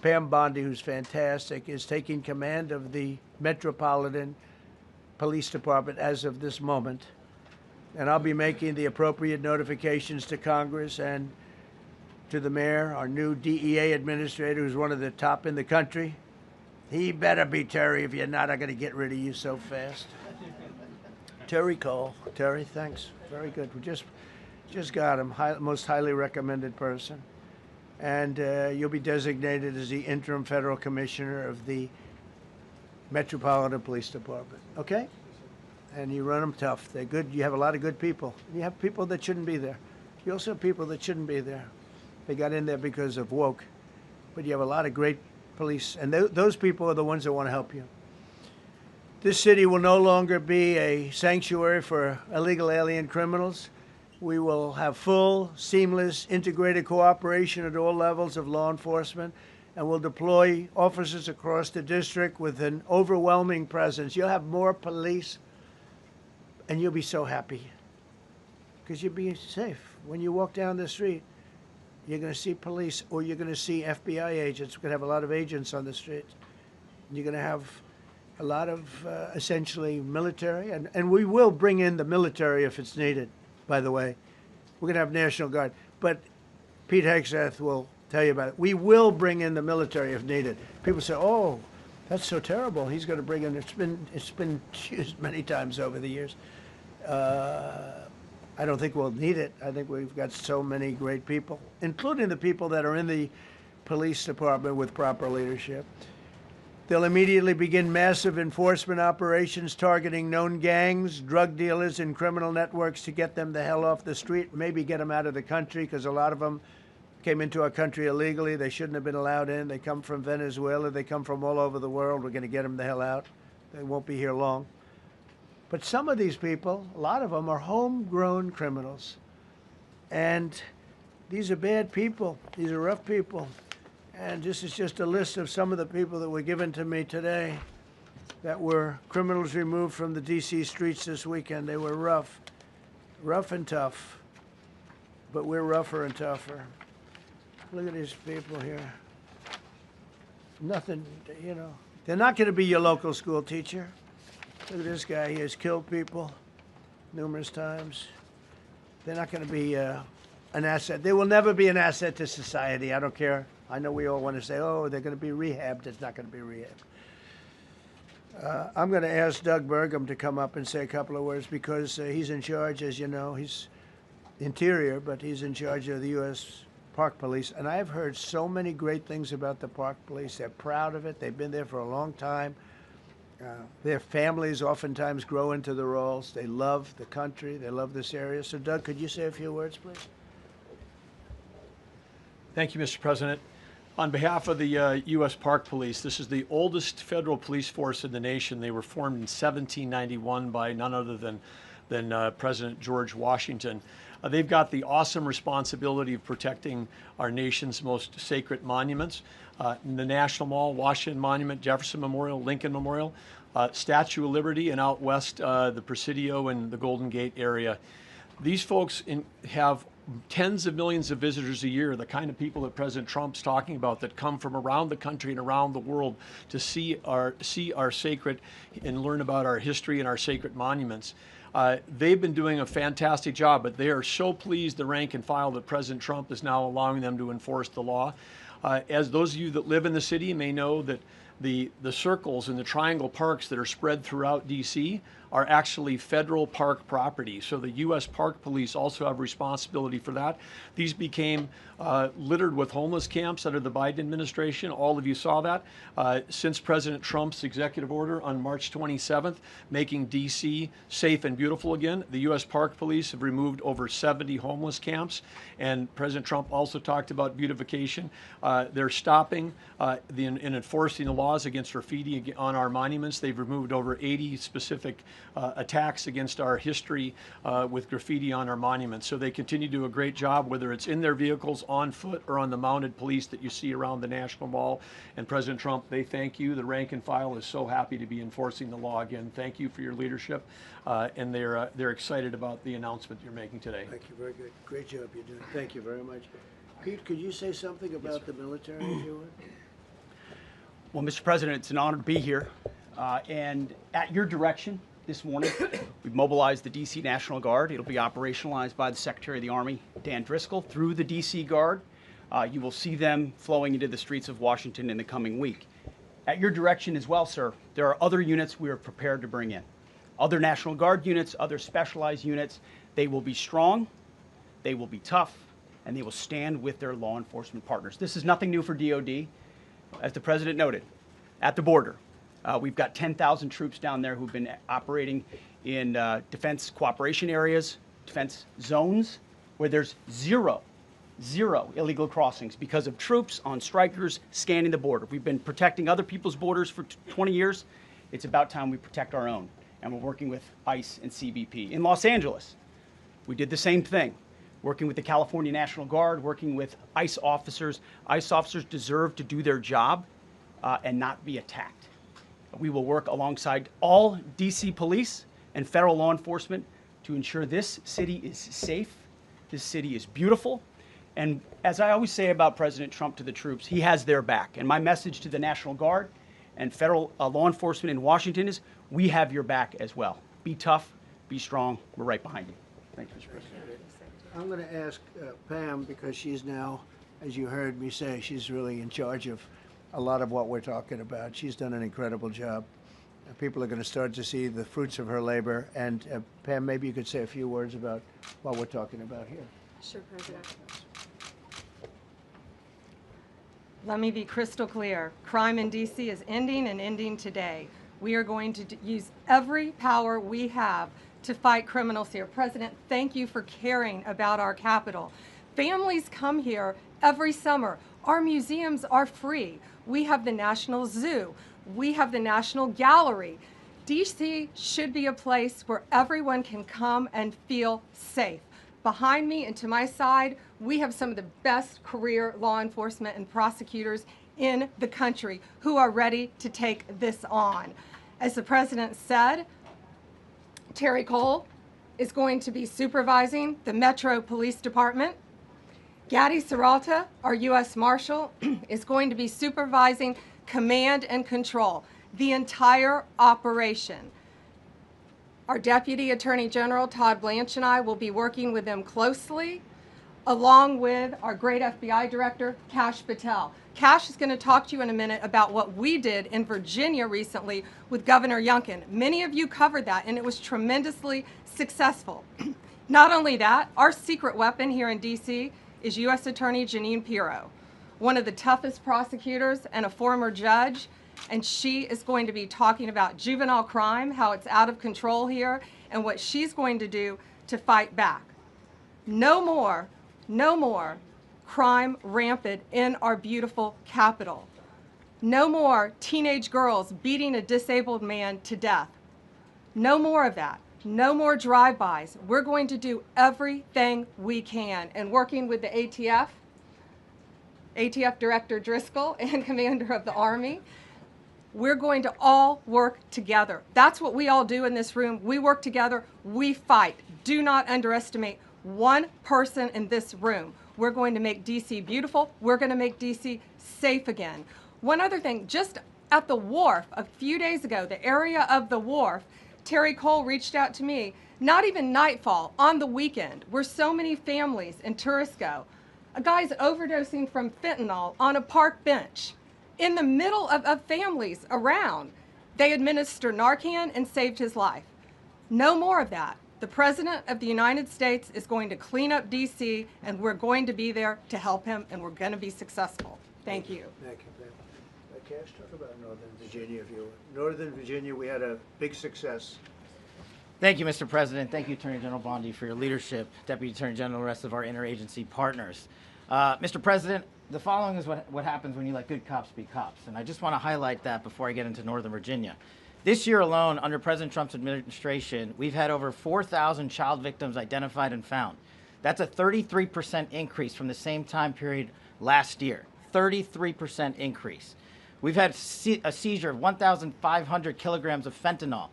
Pam Bondi, who's fantastic, is taking command of the Metropolitan Police Department as of this moment. And I'll be making the appropriate notifications to Congress and to the mayor, our new DEA administrator, who's one of the top in the country. He better be Terry. If you're not, I'm going to get rid of you so fast. Terry Cole. Terry, thanks. Very good. We just got him. Most highly recommended person. And you'll be designated as the interim federal commissioner of the Metropolitan Police Department. Okay? And you run them tough. They're good. You have a lot of good people. You have people that shouldn't be there. You also have people that shouldn't be there. They got in there because of woke. But you have a lot of great police. And those people are the ones that want to help you. This city will no longer be a sanctuary for illegal alien criminals. We will have full, seamless, integrated cooperation at all levels of law enforcement, and we'll deploy officers across the district with an overwhelming presence. You'll have more police, and you'll be so happy because you'll be safe. When you walk down the street, you're going to see police, or you're going to see FBI agents. We're going to have a lot of agents on the street. You're going to have a lot of essentially military, and we will bring in the military if it's needed. By the way, we're going to have National Guard, but Pete Hegseth will tell you about it. We will bring in the military if needed. People say, "Oh, that's so terrible. He's going to bring in." It's been used many times over the years. I don't think we'll need it. I think we've got so many great people, including the people that are in the police department with proper leadership. They'll immediately begin massive enforcement operations targeting known gangs, drug dealers, and criminal networks to get them the hell off the street, maybe get them out of the country, because a lot of them came into our country illegally. They shouldn't have been allowed in. They come from Venezuela. They come from all over the world. We're going to get them the hell out. They won't be here long. But some of these people, a lot of them, are homegrown criminals. And these are bad people. These are rough people. And this is just a list of some of the people that were given to me today that were criminals removed from the D.C. streets this weekend. They were rough and tough. But we're rougher and tougher. Look at these people here. Nothing, you know. They're not going to be your local school teacher. Look at this guy. He has killed people numerous times. They're not going to be an asset. They will never be an asset to society. I don't care. I know we all want to say, oh, they're going to be rehabbed. It's not going to be rehabbed. I'm going to ask Doug Burgum to come up and say a couple of words because he's in charge, as you know. He's Interior, but he's in charge of the U.S. Park Police. And I've heard so many great things about the Park Police. They're proud of it. They've been there for a long time. Their families oftentimes grow into the roles. They love the country. They love this area. So, Doug, could you say a few words, please? Thank you, Mr. President. On behalf of the U.S. Park Police, this is the oldest federal police force in the nation. They were formed in 1791 by none other than President George Washington. They've got the awesome responsibility of protecting our nation's most sacred monuments. In the National Mall, Washington Monument, Jefferson Memorial, Lincoln Memorial, Statue of Liberty, and out west, the Presidio and the Golden Gate area. These folks have tens of millions of visitors a year, the kind of people that President Trump's talking about that come from around the country and around the world to see our sacred and learn about our history and our sacred monuments. They've been doing a fantastic job, but they are so pleased, the rank and file, that President Trump is now allowing them to enforce the law. As those of you that live in the city may know that the circles and the triangle parks that are spread throughout D.C. are actually federal park property. So the U.S. Park Police also have responsibility for that. These became littered with homeless camps under the Biden administration. All of you saw that. Since President Trump's executive order on March 27th, making D.C. safe and beautiful again, the U.S. Park Police have removed over 70 homeless camps. And President Trump also talked about beautification. They're stopping and enforcing the laws against graffiti on our monuments. They've removed over 80 specific attacks against our history with graffiti on our monuments. So they continue to do a great job, whether it's in their vehicles, on foot, or on the mounted police that you see around the National Mall. And President Trump, they thank you. The rank and file is so happy to be enforcing the law again. Thank you for your leadership. And they're excited about the announcement you're making today. Thank you, very good. Great job you're doing. Thank you very much. Pete, could you say something about the military, if you would? Well, Mr. President, it's an honor to be here. And at your direction this morning, we've mobilized the D.C. National Guard. It'll be operationalized by the Secretary of the Army, Dan Driscoll, through the D.C. Guard. You will see them flowing into the streets of Washington in the coming week. At your direction as well, sir, there are other units we are prepared to bring in. Other National Guard units, other specialized units. They will be strong, they will be tough, and they will stand with their law enforcement partners. This is nothing new for DOD. As the President noted, at the border, we've got 10,000 troops down there who've been operating in defense cooperation areas, defense zones, where there's zero illegal crossings because of troops on strikers scanning the border. We've been protecting other people's borders for 20 years. It's about time we protect our own, and we're working with ICE and CBP. In Los Angeles, we did the same thing, working with the California National Guard, working with ICE officers. ICE officers deserve to do their job and not be attacked. We will work alongside all D.C. police and federal law enforcement to ensure this city is safe, this city is beautiful, and as I always say about President Trump to the troops, he has their back. And my message to the National Guard and federal law enforcement in Washington is, we have your back as well. Be tough, be strong, we're right behind you. Thank you, Mr. President. I'm going to ask Pam, because she's now, as you heard me say, she's really in charge of a lot of what we're talking about. She's done an incredible job. People are going to start to see the fruits of her labor. And Pam, maybe you could say a few words about what we're talking about here. Sure, President. Let me be crystal clear. Crime in D.C. is ending and ending today. We are going to use every power we have to fight criminals here. President, thank you for caring about our capital. Families come here every summer. Our museums are free. We have the National Zoo. We have the National Gallery. D.C. should be a place where everyone can come and feel safe. Behind me and to my side, we have some of the best career law enforcement and prosecutors in the country who are ready to take this on. As the President said, Terry Cole is going to be supervising the Metro Police Department. Gaddy Serralta, our U.S. Marshal, is going to be supervising command and control, the entire operation. Our Deputy Attorney General, Todd Blanche, and I will be working with them closely, along with our great FBI Director, Kash Patel. Kash is going to talk to you in a minute about what we did in Virginia recently with Governor Youngkin. Many of you covered that, and it was tremendously successful. Not only that, our secret weapon here in D.C. is U.S. Attorney Jeanine Pirro, one of the toughest prosecutors and a former judge, and she is going to be talking about juvenile crime, how it's out of control here, and what she's going to do to fight back. No more crime rampant in our beautiful capital. No more teenage girls beating a disabled man to death. No more of that. No more drive-bys. We're going to do everything we can. And working with the ATF Director Driscoll and Commander of the Army, we're going to all work together. That's what we all do in this room. We work together, we fight. Do not underestimate one person in this room. We're going to make D.C. beautiful. We're going to make D.C. safe again. One other thing, just at the wharf a few days ago, the area of the wharf, Terry Cole reached out to me, not even nightfall, on the weekend, where so many families in tourists go. A guy's overdosing from fentanyl on a park bench. In the middle of families around, they administer Narcan and saved his life. No more of that. The President of the United States is going to clean up D.C., and we're going to be there to help him, and we're going to be successful. Thank you. Thank you, Ben. Cash, talk about Northern Virginia, if you will. Northern Virginia, we had a big success. Thank you, Mr. President. Thank you, Attorney General Bondi, for your leadership, Deputy Attorney General, and the rest of our interagency partners. Mr. President, the following is what happens when you let good cops be cops, and I just want to highlight that before I get into Northern Virginia. This year alone, under President Trump's administration, we've had over 4,000 child victims identified and found. That's a 33% increase from the same time period last year. 33% increase. We've had a seizure of 1,500 kilograms of fentanyl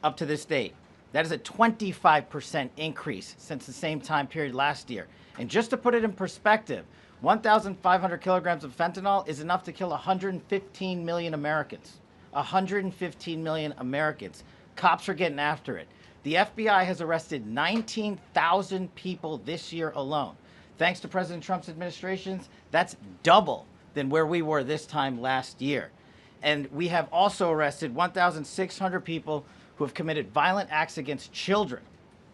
up to this date. That is a 25% increase since the same time period last year. And just to put it in perspective, 1,500 kilograms of fentanyl is enough to kill 115 million Americans. 115 million Americans. Cops are getting after it. The FBI has arrested 19,000 people this year alone. Thanks to President Trump's administrations, that's double than where we were this time last year. And we have also arrested 1,600 people who have committed violent acts against children.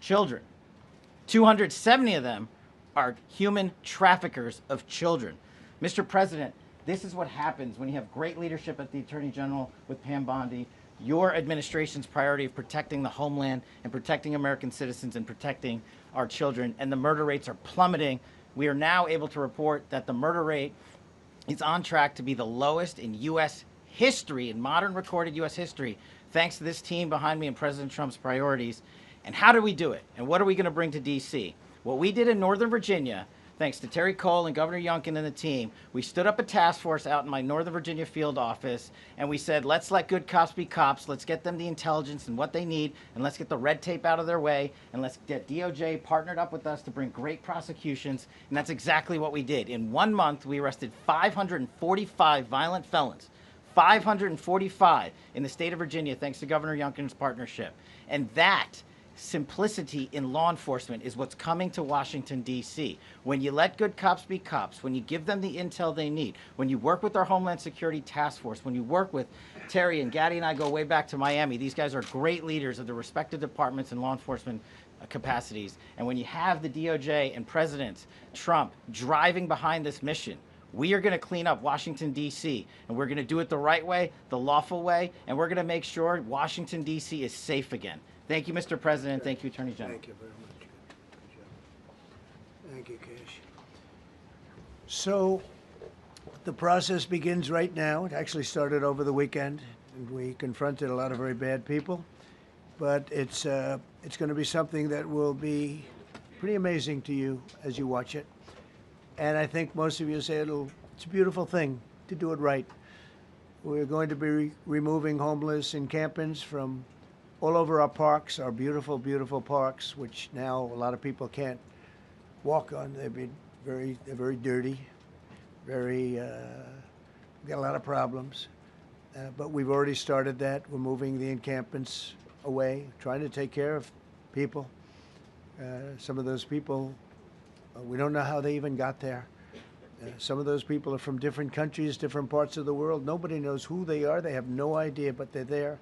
270 of them are human traffickers of children. Mr. President, this is what happens when you have great leadership at the Attorney General with Pam Bondi, your administration's priority of protecting the homeland and protecting American citizens and protecting our children, and the murder rates are plummeting. We are now able to report that the murder rate is on track to be the lowest in U.S. history, in modern recorded U.S. history, thanks to this team behind me and President Trump's priorities. And how do we do it? And what are we going to bring to D.C.? What we did in Northern Virginia, thanks to Terry Cole and Governor Youngkin and the team, we stood up a task force out in my Northern Virginia field office, and we said, let's let good cops be cops, let's get them the intelligence and what they need, and let's get the red tape out of their way, and let's get DOJ partnered up with us to bring great prosecutions, and that's exactly what we did. In 1 month, we arrested 545 violent felons. 545 in the state of Virginia, thanks to Governor Youngkin's partnership. And that simplicity in law enforcement is what's coming to Washington, D.C. When you let good cops be cops, when you give them the intel they need, when you work with our Homeland Security Task Force, when you work with Terry and Gaddy and I go way back to Miami, these guys are great leaders of the respective departments and law enforcement capacities. And when you have the DOJ and President Trump driving behind this mission, we are going to clean up Washington, D.C., and we're going to do it the right way, the lawful way, and we're going to make sure Washington, D.C. is safe again. Thank you, Mr. President. Thank you, Attorney General. Thank you very much. Good job. Thank you, Cash. So the process begins right now. It actually started over the weekend, and we confronted a lot of very bad people. But it's going to be something that will be pretty amazing to you as you watch it. And I think most of you say it's a beautiful thing to do it right. We're going to be removing homeless encampments from all over our parks, our beautiful, beautiful parks, which now a lot of people can't walk on. They're very dirty, we got a lot of problems. But we've already started that. We're moving the encampments away, trying to take care of people. Some of those people, we don't know how they even got there. Some of those people are from different countries, different parts of the world. Nobody knows who they are. They have no idea, but they're there.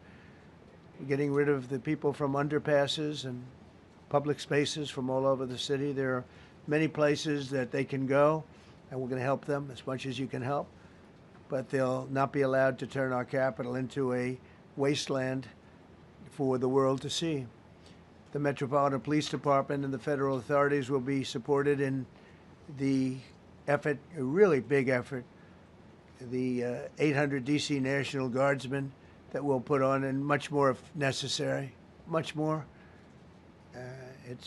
We're getting rid of the people from underpasses and public spaces from all over the city. There are many places that they can go, and we're going to help them as much as you can help. But they'll not be allowed to turn our capital into a wasteland for the world to see. The Metropolitan Police Department and the federal authorities will be supported in the effort, a really big effort, the 800 D.C. National Guardsmen that we'll put on, and much more if necessary, much more.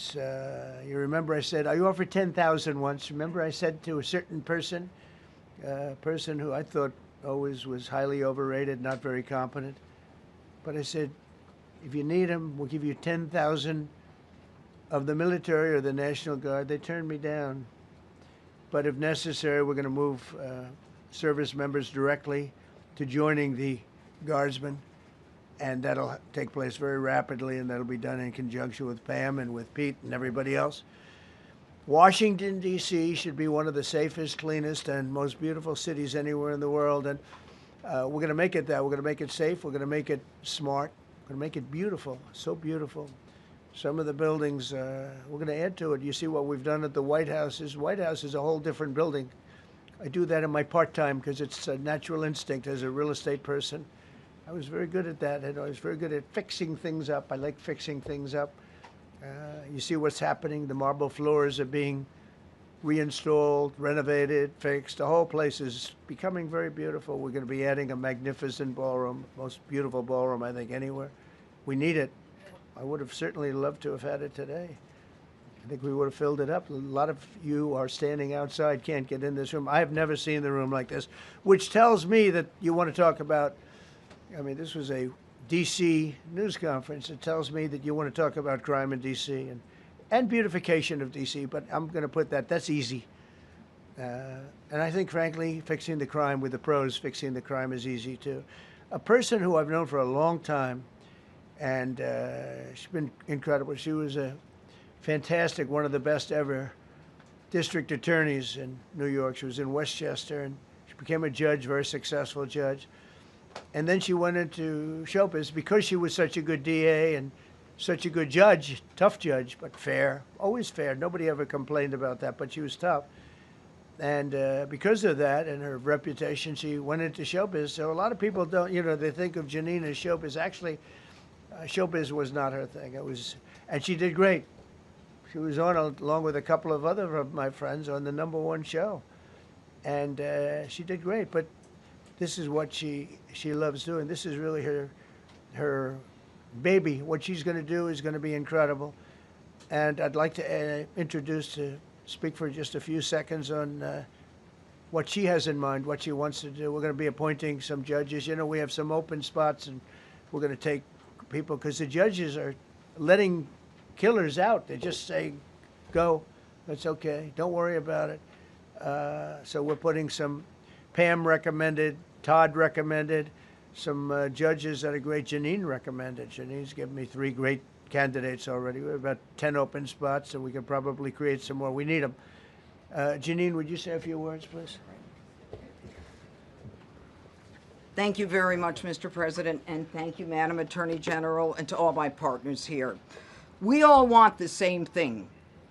You remember I said, I offered 10,000 once. Remember I said to a certain person, who I thought always was highly overrated, not very competent, but I said, if you need them, we'll give you 10,000 of the military or the National Guard. They turned me down. But if necessary, we're going to move service members directly to joining the Guardsmen, and that'll take place very rapidly, and that'll be done in conjunction with Pam and with Pete and everybody else. Washington, D.C. should be one of the safest, cleanest, and most beautiful cities anywhere in the world, and we're going to make it that. We're going to make it safe. We're going to make it smart. We're going to make it beautiful, so beautiful. Some of the buildings, we're going to add to it. You see what we've done at the White House. White House is a whole different building. I do that in my part-time because it's a natural instinct as a real estate person. I was very good at that, and I was very good at fixing things up. I like fixing things up. You see what's happening. The marble floors are being reinstalled, renovated, fixed. The whole place is becoming very beautiful. We're going to be adding a magnificent ballroom, most beautiful ballroom, I think, anywhere. We need it. I would have certainly loved to have had it today. I think we would have filled it up. A lot of you are standing outside, can't get in this room. I have never seen the room like this, which tells me that you want to talk about, I mean, this was a D.C. news conference. It tells me that you want to talk about crime in D.C. and beautification of D.C., but I'm going to put that's easy. And I think, frankly, fixing the crime with the pros, fixing the crime is easy, too. A person who I've known for a long time, and she's been incredible. She was a fantastic, one of the best ever district attorneys in New York. She was in Westchester, and she became a judge, very successful judge. And then she went into showbiz because she was such a good DA and such a good judge, tough judge, but fair, always fair. Nobody ever complained about that, but she was tough. And because of that and her reputation, she went into showbiz. So a lot of people don't, they think of Janine as showbiz. Actually, showbiz was not her thing. And she did great. She was on, along with a couple of other of my friends, on the #1 show. And she did great. But this is what she loves doing. This is really her baby. What she's going to do is going to be incredible. And I'd like to speak for just a few seconds on what she has in mind, what she wants to do. We're going to be appointing some judges. We have some open spots, and we're going to take people, because the judges are letting killers out. They just say, go, that's okay, don't worry about it. So we're putting some, Pam recommended, Todd recommended, some judges that are great. Janine recommended. Janine's given me 3 great candidates already. We have about 10 open spots, and we could probably create some more. We need them. Janine, would you say a few words, please? Thank you very much, Mr. President, and thank you, Madam Attorney General, and to all my partners here. We all want the same thing.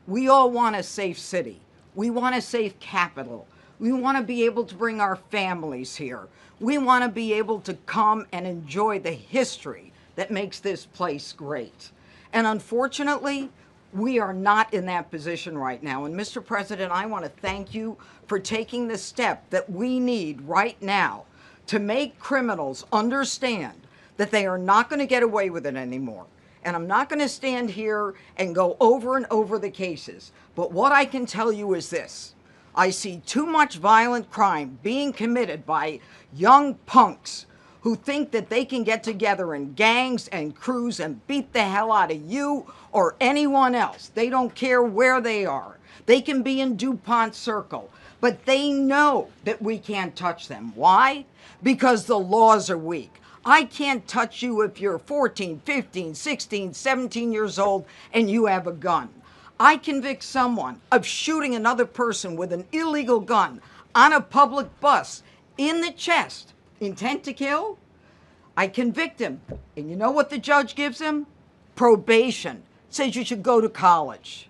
We all want a safe city. We want a safe capital. We want to be able to bring our families here. We want to be able to come and enjoy the history that makes this place great. And unfortunately, we are not in that position right now. And Mr. President, I want to thank you for taking the step that we need right now to make criminals understand that they are not going to get away with it anymore. And I'm not going to stand here and go over and over the cases. But what I can tell you is this. I see too much violent crime being committed by young punks who think that they can get together in gangs and crews and beat the hell out of you or anyone else. They don't care where they are. They can be in DuPont Circle, but they know that we can't touch them. Why? Because the laws are weak. I can't touch you if you're 14, 15, 16, 17 years old and you have a gun. I convict someone of shooting another person with an illegal gun on a public bus in the chest, intent to kill. I convict him. And you know what the judge gives him? Probation. Says you should go to college.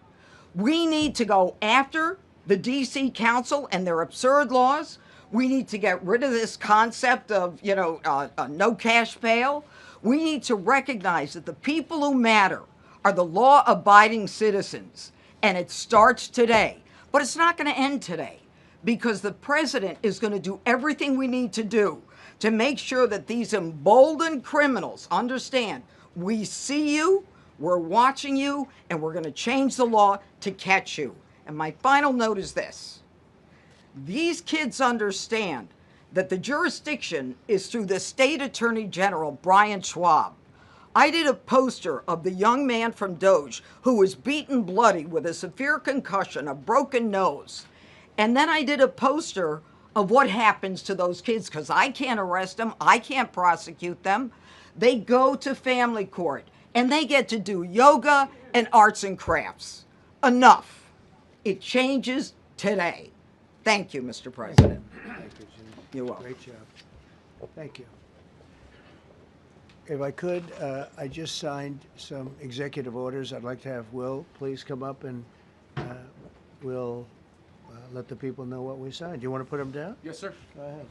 We need to go after the D.C. Council and their absurd laws. We need to get rid of this concept of, no cash bail. We need to recognize that the people who matter are the law-abiding citizens. And it starts today. But it's not going to end today, because the president is going to do everything we need to do to make sure that these emboldened criminals understand we see you, we're watching you, and we're going to change the law to catch you. And my final note is this. These kids understand that the jurisdiction is through the State Attorney General, Brian Schwab. I did a poster of the young man from Doge who was beaten bloody with a severe concussion, a broken nose. And then I did a poster of what happens to those kids, because I can't arrest them, I can't prosecute them. They go to family court and they get to do yoga and arts and crafts. Enough. It changes today. Thank you, Mr. President. Thank you, Jim. You're welcome. Great job. Thank you. If I could, I just signed some executive orders. I'd like to have Will please come up and we'll let the people know what we signed. Do you want to put them down? Yes, sir. Go ahead.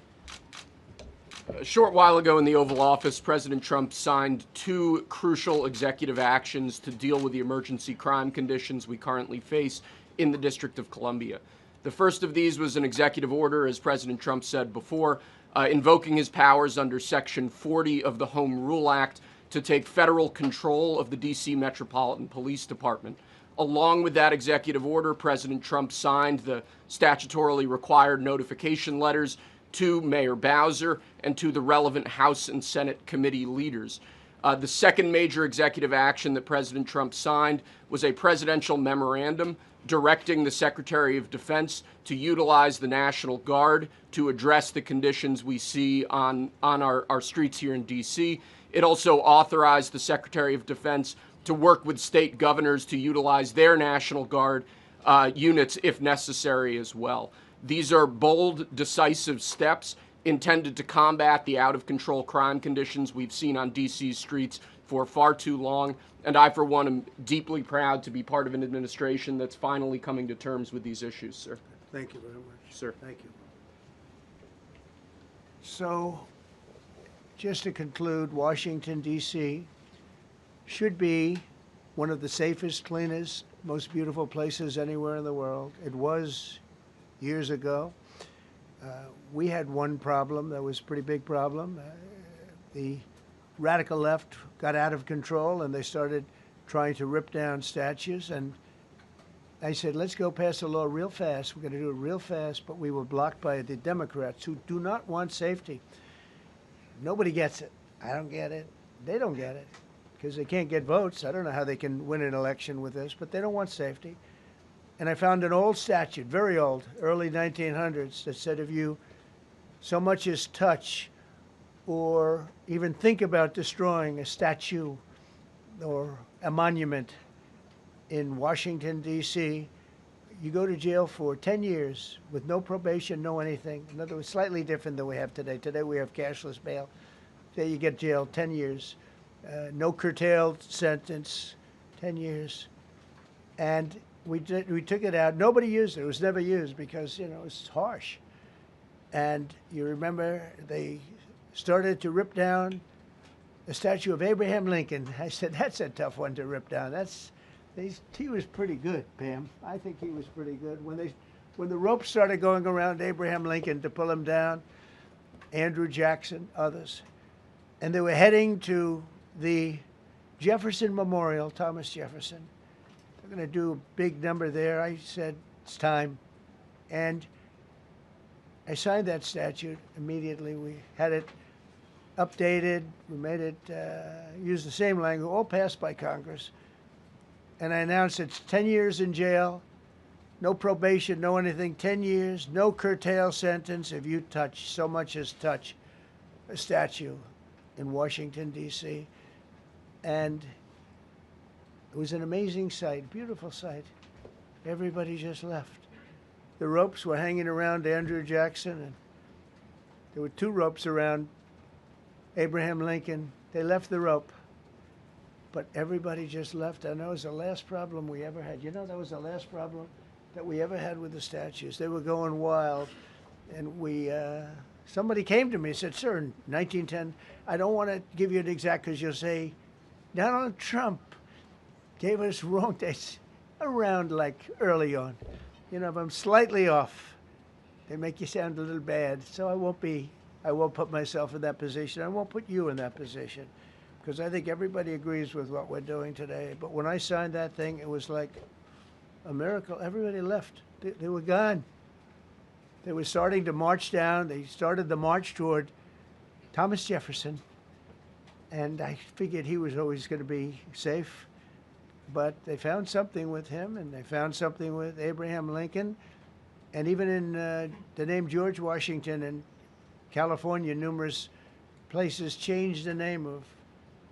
A short while ago in the Oval Office, President Trump signed 2 crucial executive actions to deal with the emergency crime conditions we currently face in the District of Columbia. The first of these was an executive order, as President Trump said before, invoking his powers under Section 40 of the Home Rule Act to take federal control of the D.C. Metropolitan Police Department. Along with that executive order, President Trump signed the statutorily required notification letters to Mayor Bowser and to the relevant House and Senate committee leaders. The second major executive action that President Trump signed was a presidential memorandum directing the Secretary of Defense to utilize the National Guard to address the conditions we see on our streets here in D.C. It also authorized the Secretary of Defense to work with state governors to utilize their National Guard units if necessary as well. These are bold, decisive steps intended to combat the out-of-control crime conditions we've seen on D.C.'s streets for far too long, and I, for one, am deeply proud to be part of an administration that's finally coming to terms with these issues, sir. Thank you very much. Sir. Thank you. So, just to conclude, Washington, D.C. should be one of the safest, cleanest, most beautiful places anywhere in the world. It was years ago. We had one problem that was a pretty big problem. The radical left got out of control and they started trying to rip down statues. And I said, let's go pass a law real fast. We're going to do it real fast, but we were blocked by the Democrats who do not want safety. Nobody gets it. I don't get it. They don't get it because they can't get votes. I don't know how they can win an election with this, but they don't want safety. And I found an old statute, very old, early 1900s, that said if you so much as touch or even think about destroying a statue or a monument in Washington, D.C., you go to jail for 10 years with no probation, no anything. In other words, slightly different than we have today. Today we have cashless bail. Today you get jailed 10 years. No curtailed sentence, 10 years. And we took it out. Nobody used it. It was never used because, you know, it's harsh. And you remember they started to rip down the statue of Abraham Lincoln. I said, that's a tough one to rip down. He was pretty good, Pam. I think he was pretty good. When the ropes started going around Abraham Lincoln to pull him down, Andrew Jackson, others, and they were heading to the Jefferson Memorial, Thomas Jefferson. They're going to do a big number there. I said, it's time. And I signed that statute immediately. We had it updated. We made it use the same language, all passed by Congress. And I announced it's 10 years in jail, no probation, no anything, 10 years, no curtail sentence if you touch, so much as touch a statue in Washington, D.C. And it was an amazing sight, beautiful sight. Everybody just left. The ropes were hanging around Andrew Jackson, and there were 2 ropes around Abraham Lincoln. They left the rope, but everybody just left. And that was the last problem we ever had. You know, that was the last problem that we ever had with the statues. They were going wild, and somebody came to me and said, sir, in 1910, I don't want to give you an exact because you'll say, Donald Trump gave us wrong dates around like early on. You know, if I'm slightly off, they make you sound a little bad. So I won't put myself in that position. I won't put you in that position because I think everybody agrees with what we're doing today. But when I signed that thing, it was like a miracle. Everybody left. They were gone. They were starting to march down. They started the march toward Thomas Jefferson. And I figured he was always going to be safe. But they found something with him, and they found something with Abraham Lincoln. And even in the name George Washington in California, numerous places changed the name of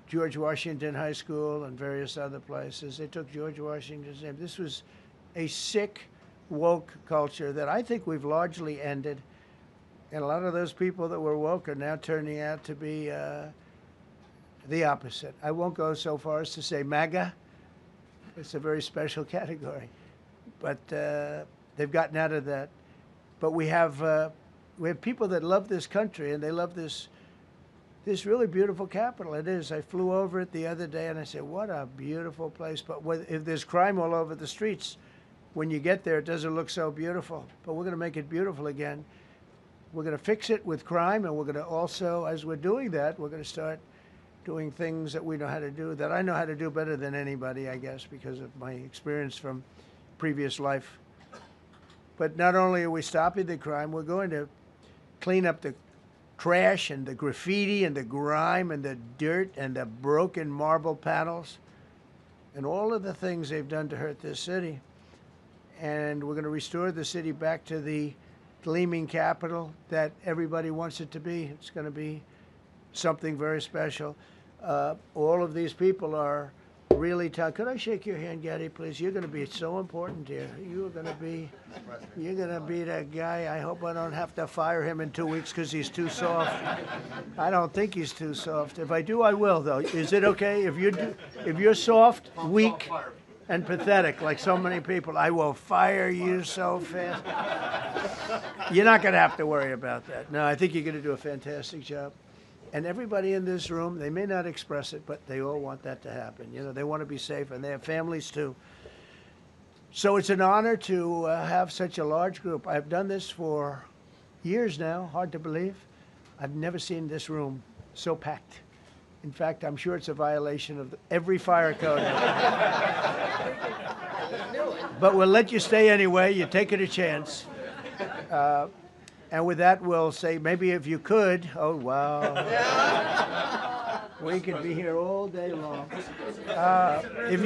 George Washington High School and various other places. They took George Washington's name. This was a sick, woke culture that I think we've largely ended. And a lot of those people that were woke are now turning out to be the opposite. I won't go so far as to say MAGA. It's a very special category. But they've gotten out of that. But we have people that love this country, and they love this really beautiful capital. It is. I flew over it the other day, and I said, what a beautiful place. But if there's crime all over the streets, when you get there, it doesn't look so beautiful. But we're going to make it beautiful again. We're going to fix it with crime, and we're going to also, as we're doing that, we're going to start doing things that we know how to do, that I know how to do better than anybody, I guess, because of my experience from previous life. But not only are we stopping the crime, we're going to clean up the trash and the graffiti and the grime and the dirt and the broken marble panels and all of the things they've done to hurt this city. And we're going to restore the city back to the gleaming capital that everybody wants it to be. It's going to be something very special. All of these people are really tough. Could I shake your hand, Gaddy, please? You're going to be so important here. You're going to be that guy. I hope I don't have to fire him in 2 weeks because he's too soft. I don't think he's too soft. If I do, I will, though. Is it okay? If you're soft, weak, and pathetic, like so many people, I will fire you so fast. You're not going to have to worry about that. No, I think you're going to do a fantastic job. And everybody in this room, they may not express it, but they all want that to happen. You know, they want to be safe, and they have families too. So it's an honor to have such a large group. I've done this for years now, hard to believe. I've never seen this room so packed. In fact, I'm sure it's a violation of every fire code. But we'll let you stay anyway. You're taking a chance. And with that, we'll say, maybe if you could, oh, wow. We could be here all day long. If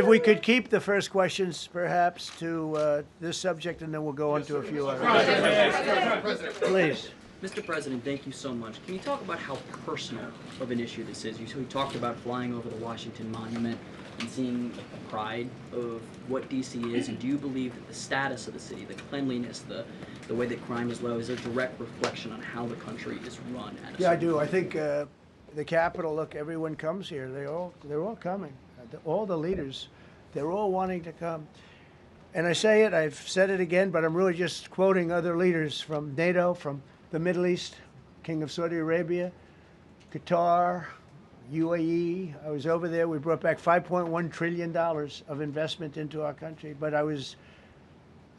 we could keep the first questions, perhaps, to this subject, and then we'll go on to a few others. Please. Mr. President, thank you so much. Can you talk about how personal of an issue this is? We talked about flying over the Washington Monument and seeing the pride of what D.C. is, and do you believe that the status of the city, the cleanliness, the way that crime is low, is a direct reflection on how the country is run? Yeah, I do. I think the Capitol, look, everyone comes here. They're all coming. All the leaders, they're all wanting to come. And I say it, I've said it again, but I'm really just quoting other leaders from NATO, from the Middle East, King of Saudi Arabia, Qatar, UAE. I was over there. We brought back $5.1 trillion of investment into our country. But I was,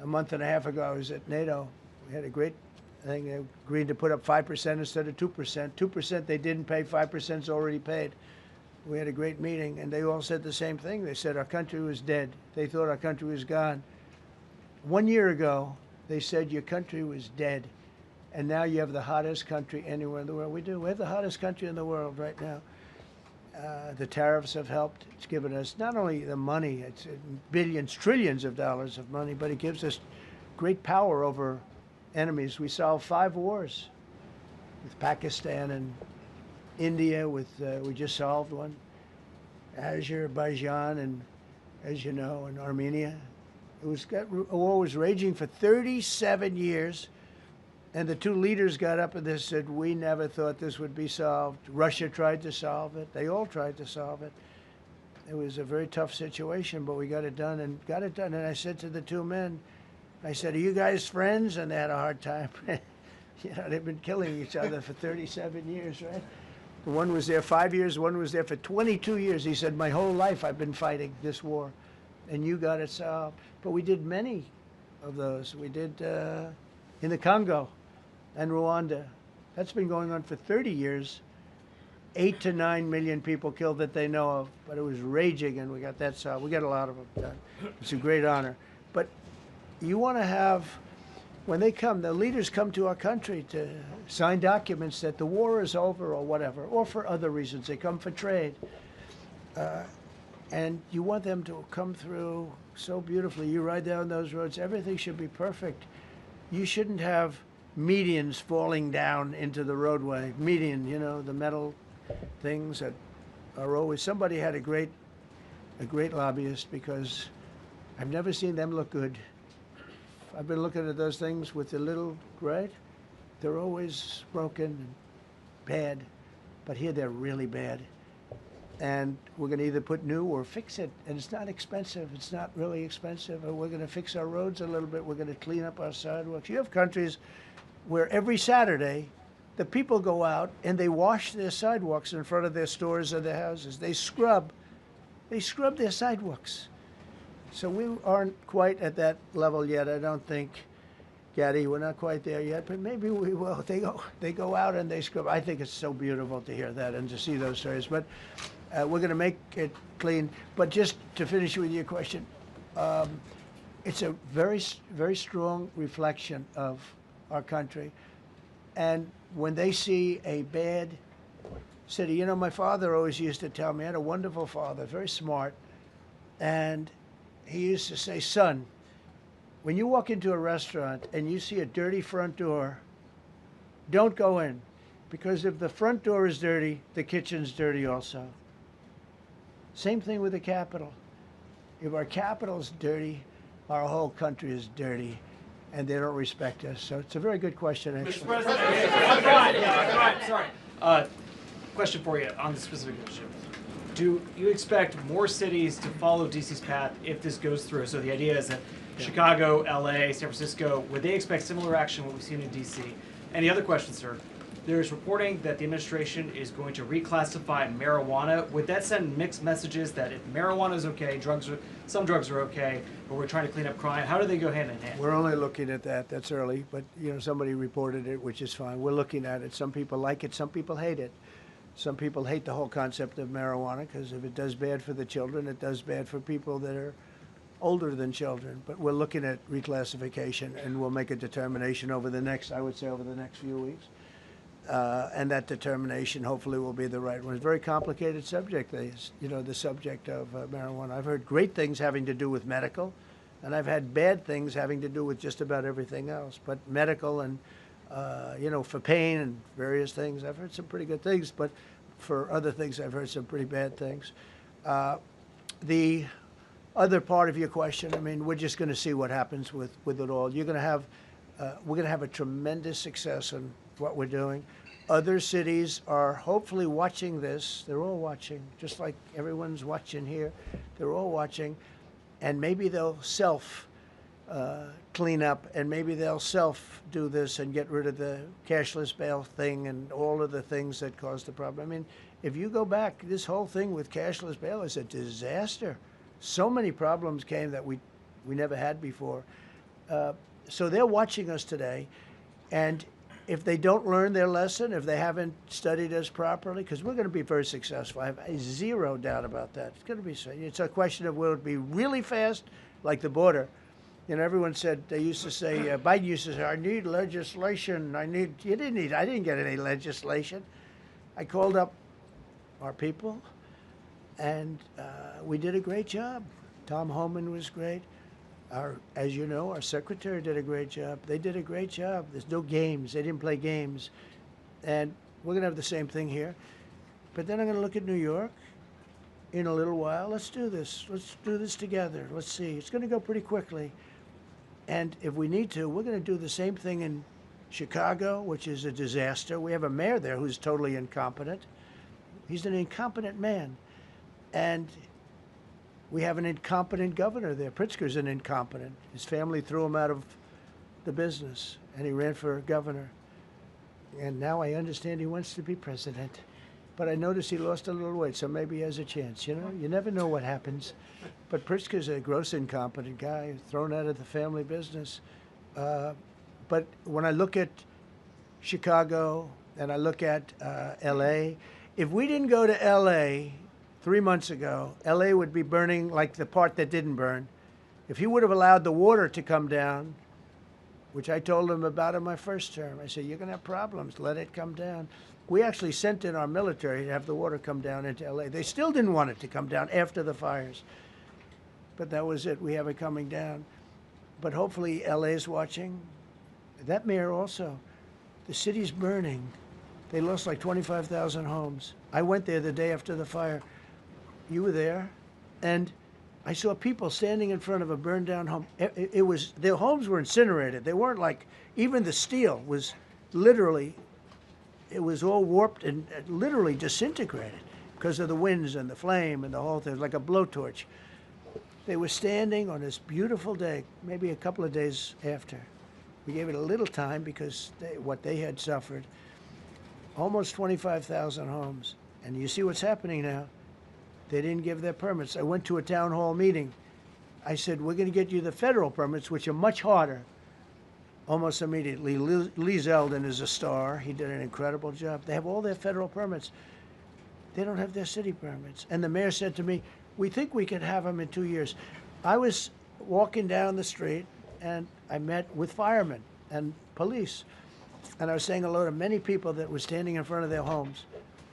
a month and a half ago, I was at NATO. We had a great thing. They agreed to put up 5% instead of 2%. 2% they didn't pay, 5% is already paid. We had a great meeting, and they all said the same thing. They said our country was dead. They thought our country was gone. 1 year ago, they said your country was dead. And now you have the hottest country anywhere in the world. We do. We have the hottest country in the world right now. The tariffs have helped. It's given us not only the money, it's billions, trillions of dollars of money, but it gives us great power over enemies. We solved 5 wars with Pakistan and India. We just solved one. Azerbaijan and, as you know, and Armenia. A war was raging for 37 years. And the 2 leaders got up and they said, we never thought this would be solved. Russia tried to solve it. They all tried to solve it. It was a very tough situation, but we got it done and got it done. And I said to the 2 men, I said, are you guys friends? And they had a hard time. You know, they've been killing each other for 37 years, right? One was there 5 years, one was there for 22 years. He said, my whole life I've been fighting this war, and you got it solved. But we did many of those. We did in the Congo and Rwanda. That's been going on for 30 years. 8 to 9 million people killed that they know of, but it was raging, and we got that solved. We got a lot of them done. It's a great honor. But you want to have, when they come, the leaders come to our country to sign documents that the war is over or whatever, or for other reasons. They come for trade. And you want them to come through so beautifully. You ride down those roads, everything should be perfect. You shouldn't have medians falling down into the roadway. Median, you know, the metal things that are always, somebody had a great lobbyist, because I've never seen them look good. I've been looking at those things with the little, right? They're always broken and bad. but here they're really bad. And we're going to either put new or fix it. And it's not expensive. It's not really expensive. And we're going to fix our roads a little bit. We're going to clean up our sidewalks. You have countries where every Saturday the people go out and they wash their sidewalks in front of their stores or their houses. They scrub their sidewalks. So we aren't quite at that level yet, I don't think. Gaddy, we're not quite there yet, but maybe we will. They go out and they scrub. I think it's so beautiful to hear that and to see those stories. But we're going to make it clean. But just to finish with your question, it's a very, very strong reflection of our country. And when they see a bad city, you know, my father always used to tell me, I had a wonderful father, very smart, and he used to say, son, when you walk into a restaurant and you see a dirty front door, don't go in. Because if the front door is dirty, the kitchen's dirty also. Same thing with the Capitol. If our Capitol's dirty, our whole country is dirty, and they don't respect us. So it's a very good question, actually. Mr. President, sorry. Question for you on the specific issue. Do you expect more cities to follow DC's path if this goes through? So the idea is that Chicago, LA, San Francisco, would they expect similar action to what we've seen in DC? And the other question, sir, there's reporting that the administration is going to reclassify marijuana. Would that send mixed messages that if marijuana is okay, some drugs are okay, but we're trying to clean up crime? How do they go hand in hand? We're only looking at that. That's early, but you know, somebody reported it, which is fine. We're looking at it. Some people like it. Some people hate it. Some people hate the whole concept of marijuana because if it does bad for the children, it does bad for people that are older than children. But we're looking at reclassification, and we'll make a determination over the next, I would say, over the next few weeks. And that determination hopefully will be the right one. It's a very complicated subject, you know, the subject of marijuana. I've heard great things having to do with medical, and I've had bad things having to do with just about everything else. But medical and, you know, for pain and various things, I've heard some pretty good things, but for other things, I've heard some pretty bad things. The other part of your question, I mean, we're just going to see what happens with it all. You're going to have, we're going to have a tremendous success in what we're doing. Other cities are hopefully watching this. They're all watching, just like everyone's watching here. They're all watching, and maybe they'll clean up, and maybe they'll do this and get rid of the cashless bail thing and all of the things that caused the problem. I mean, if you go back, this whole thing with cashless bail is a disaster. So many problems came that we never had before. So they're watching us today, and if they don't learn their lesson, if they haven't studied us properly, because we're going to be very successful. I have zero doubt about that. It's going to be. It's a question of will it be really fast, like the border. You know, everyone said, they used to say, Biden used to say, I need legislation. I didn't get any legislation. I called up our people, and we did a great job. Tom Homan was great. As you know, our secretary did a great job. They did a great job. There's no games. They didn't play games. And we're going to have the same thing here. But then I'm going to look at New York in a little while. Let's do this. Let's do this together. Let's see. It's going to go pretty quickly. And if we need to, we're going to do the same thing in Chicago, which is a disaster. We have a mayor there who's totally incompetent. He's an incompetent man. And we have an incompetent governor there. Pritzker's an incompetent. His family threw him out of the business, and he ran for governor. And now I understand he wants to be president. But I noticed he lost a little weight, so maybe he has a chance. You know, you never know what happens. But Pritzker's a gross incompetent guy, thrown out of the family business. But when I look at Chicago and I look at L.A., if we didn't go to L.A. 3 months ago, L.A. would be burning like the part that didn't burn. If he would have allowed the water to come down, which I told him about in my first term, I said, you're going to have problems. Let it come down. We actually sent in our military to have the water come down into L.A. They still didn't want it to come down after the fires. But that was it. We have it coming down. But hopefully L.A. is watching. That mayor also. The city's burning. They lost like 25,000 homes. I went there the day after the fire. You were there. And I saw people standing in front of a burned down home. It was, their homes were incinerated. They weren't like, even the steel was literally it was all warped and literally disintegrated because of the winds and the flame and the whole thing, like a blowtorch. They were standing on this beautiful day, maybe a couple of days after. We gave it a little time because what they had suffered, almost 25,000 homes. And you see what's happening now. They didn't give their permits. I went to a town hall meeting. I said, we're going to get you the federal permits, which are much harder. Almost immediately, Lee Zeldin is a star. He did an incredible job. They have all their federal permits. They don't have their city permits. And the mayor said to me, we think we could have them in 2 years. I was walking down the street, and I met with firemen and police. And I was saying hello to many people that were standing in front of their homes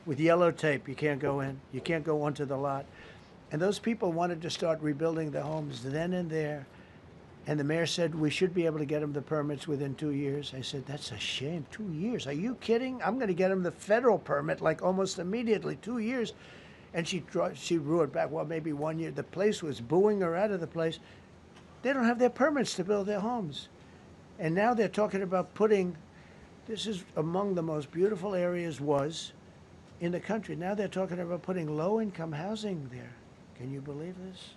with yellow tape. You can't go in. You can't go onto the lot. And those people wanted to start rebuilding their homes then and there. And the mayor said, we should be able to get them the permits within 2 years. I said, that's a shame. 2 years? Are you kidding? I'm going to get them the federal permit like almost immediately. 2 years. And she roared back, well, maybe 1 year. The place was booing her out of the place. They don't have their permits to build their homes. And now they're talking about putting, this is among the most beautiful areas was in the country. Now they're talking about putting low-income housing there. Can you believe this?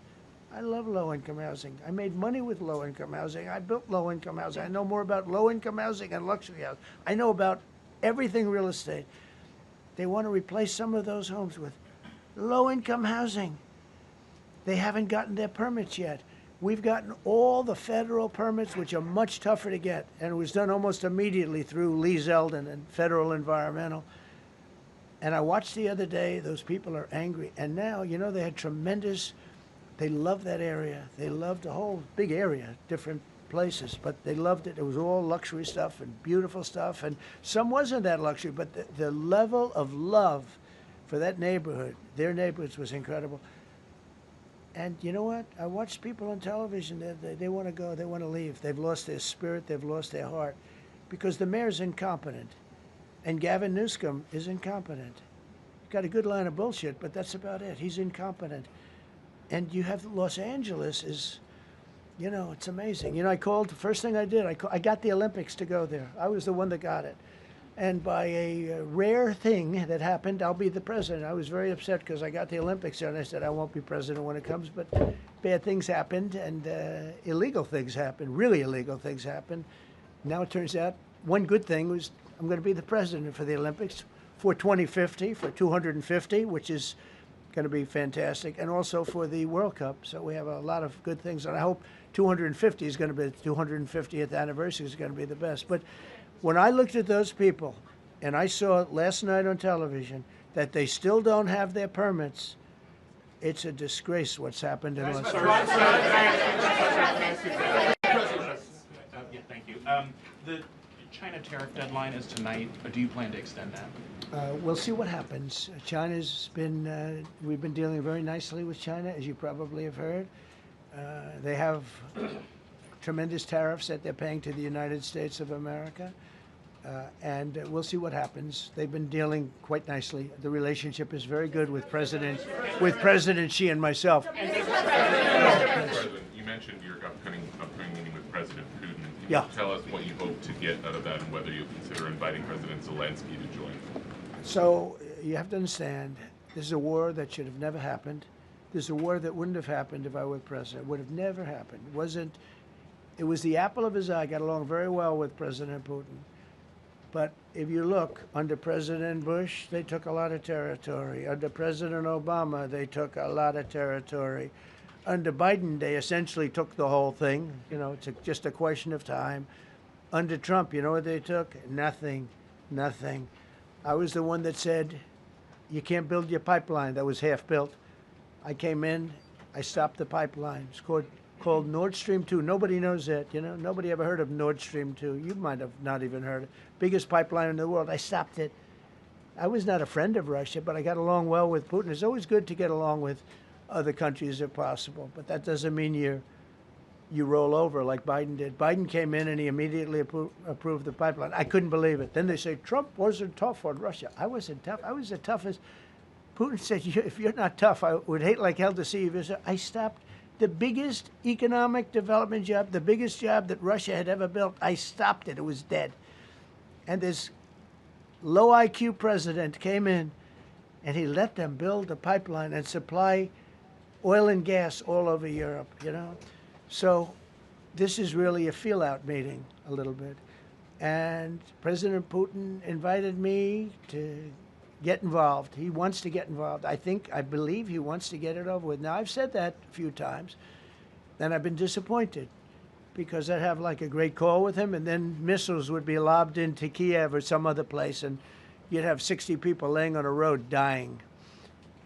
I love low-income housing. I made money with low-income housing. I built low-income housing. I know more about low-income housing and luxury housing. I know about everything real estate. They want to replace some of those homes with low-income housing. They haven't gotten their permits yet. We've gotten all the federal permits, which are much tougher to get, and it was done almost immediately through Lee Zeldin and Federal Environmental. And I watched the other day, those people are angry. And now, you know, they had tremendous, they loved that area. They loved the whole big area, different places, but they loved it. It was all luxury stuff and beautiful stuff, and some wasn't that luxury, but the level of love for that neighborhood, their neighborhoods, was incredible. And you know what? I watched people on television, they want to go, they want to leave. They've lost their spirit, they've lost their heart, because the mayor's incompetent. And Gavin Newsom is incompetent. He's got a good line of bullshit, but that's about it. He's incompetent. And you have Los Angeles is, you know, it's amazing. You know, I called, the first thing I did, I got the Olympics to go there. I was the one that got it. And by a rare thing that happened, I'll be the president. I was very upset because I got the Olympics there, and I said, I won't be president when it comes. But bad things happened, and illegal things happened, really illegal things happened. Now it turns out one good thing was I'm going to be the president for the Olympics for 2050, for 250, which is going to be fantastic, and also for the World Cup. So we have a lot of good things, and I hope 250 is going to be the 250th anniversary is going to be the best. But when I looked at those people, and I saw last night on television that they still don't have their permits, it's a disgrace what's happened in Los Angeles. Thank you. The China tariff deadline is tonight. Do you plan to extend that? We'll see what happens. China's been, we've been dealing very nicely with China, as you probably have heard. They have tremendous tariffs that they're paying to the United States of America. And we'll see what happens. They've been dealing quite nicely. The relationship is very good with President Xi and myself. President, you mentioned your upcoming meeting with President Putin. Can you tell us what you hope to get out of that and whether you'll consider inviting President Zelensky to join? So you have to understand, this is a war that should have never happened. This is a war that wouldn't have happened if I were president. It would have never happened. It was the apple of his eye. I got along very well with President Putin. But if you look, under President Bush, they took a lot of territory. Under President Obama, they took a lot of territory. Under Biden, they essentially took the whole thing. You know, it's just a question of time. Under Trump, you know what they took? Nothing, nothing. I was the one that said, you can't build your pipeline. That was half built. I came in, I stopped the pipeline. It's called Nord Stream 2. Nobody knows that, you know. Nobody ever heard of Nord Stream 2. You might have not even heard it. Biggest pipeline in the world. I stopped it. I was not a friend of Russia, but I got along well with Putin. It's always good to get along with other countries if possible, but that doesn't mean you roll over like Biden did. Biden came in and he immediately approved the pipeline. I couldn't believe it. Then they say Trump wasn't tough on Russia. I wasn't tough. I was the toughest. Putin said, if you're not tough, I would hate like hell to see you. I stopped the biggest economic development job, the biggest job that Russia had ever built. I stopped it. It was dead. And there's low IQ president came in and he let them build a pipeline and supply oil and gas all over Europe, you know. So this is really a feel-out meeting a little bit. And President Putin invited me to get involved. He wants to get involved. I believe he wants to get it over with. Now, I've said that a few times, and I've been disappointed because I'd have like a great call with him, and then missiles would be lobbed into Kiev or some other place, and you'd have 60 people laying on a road dying.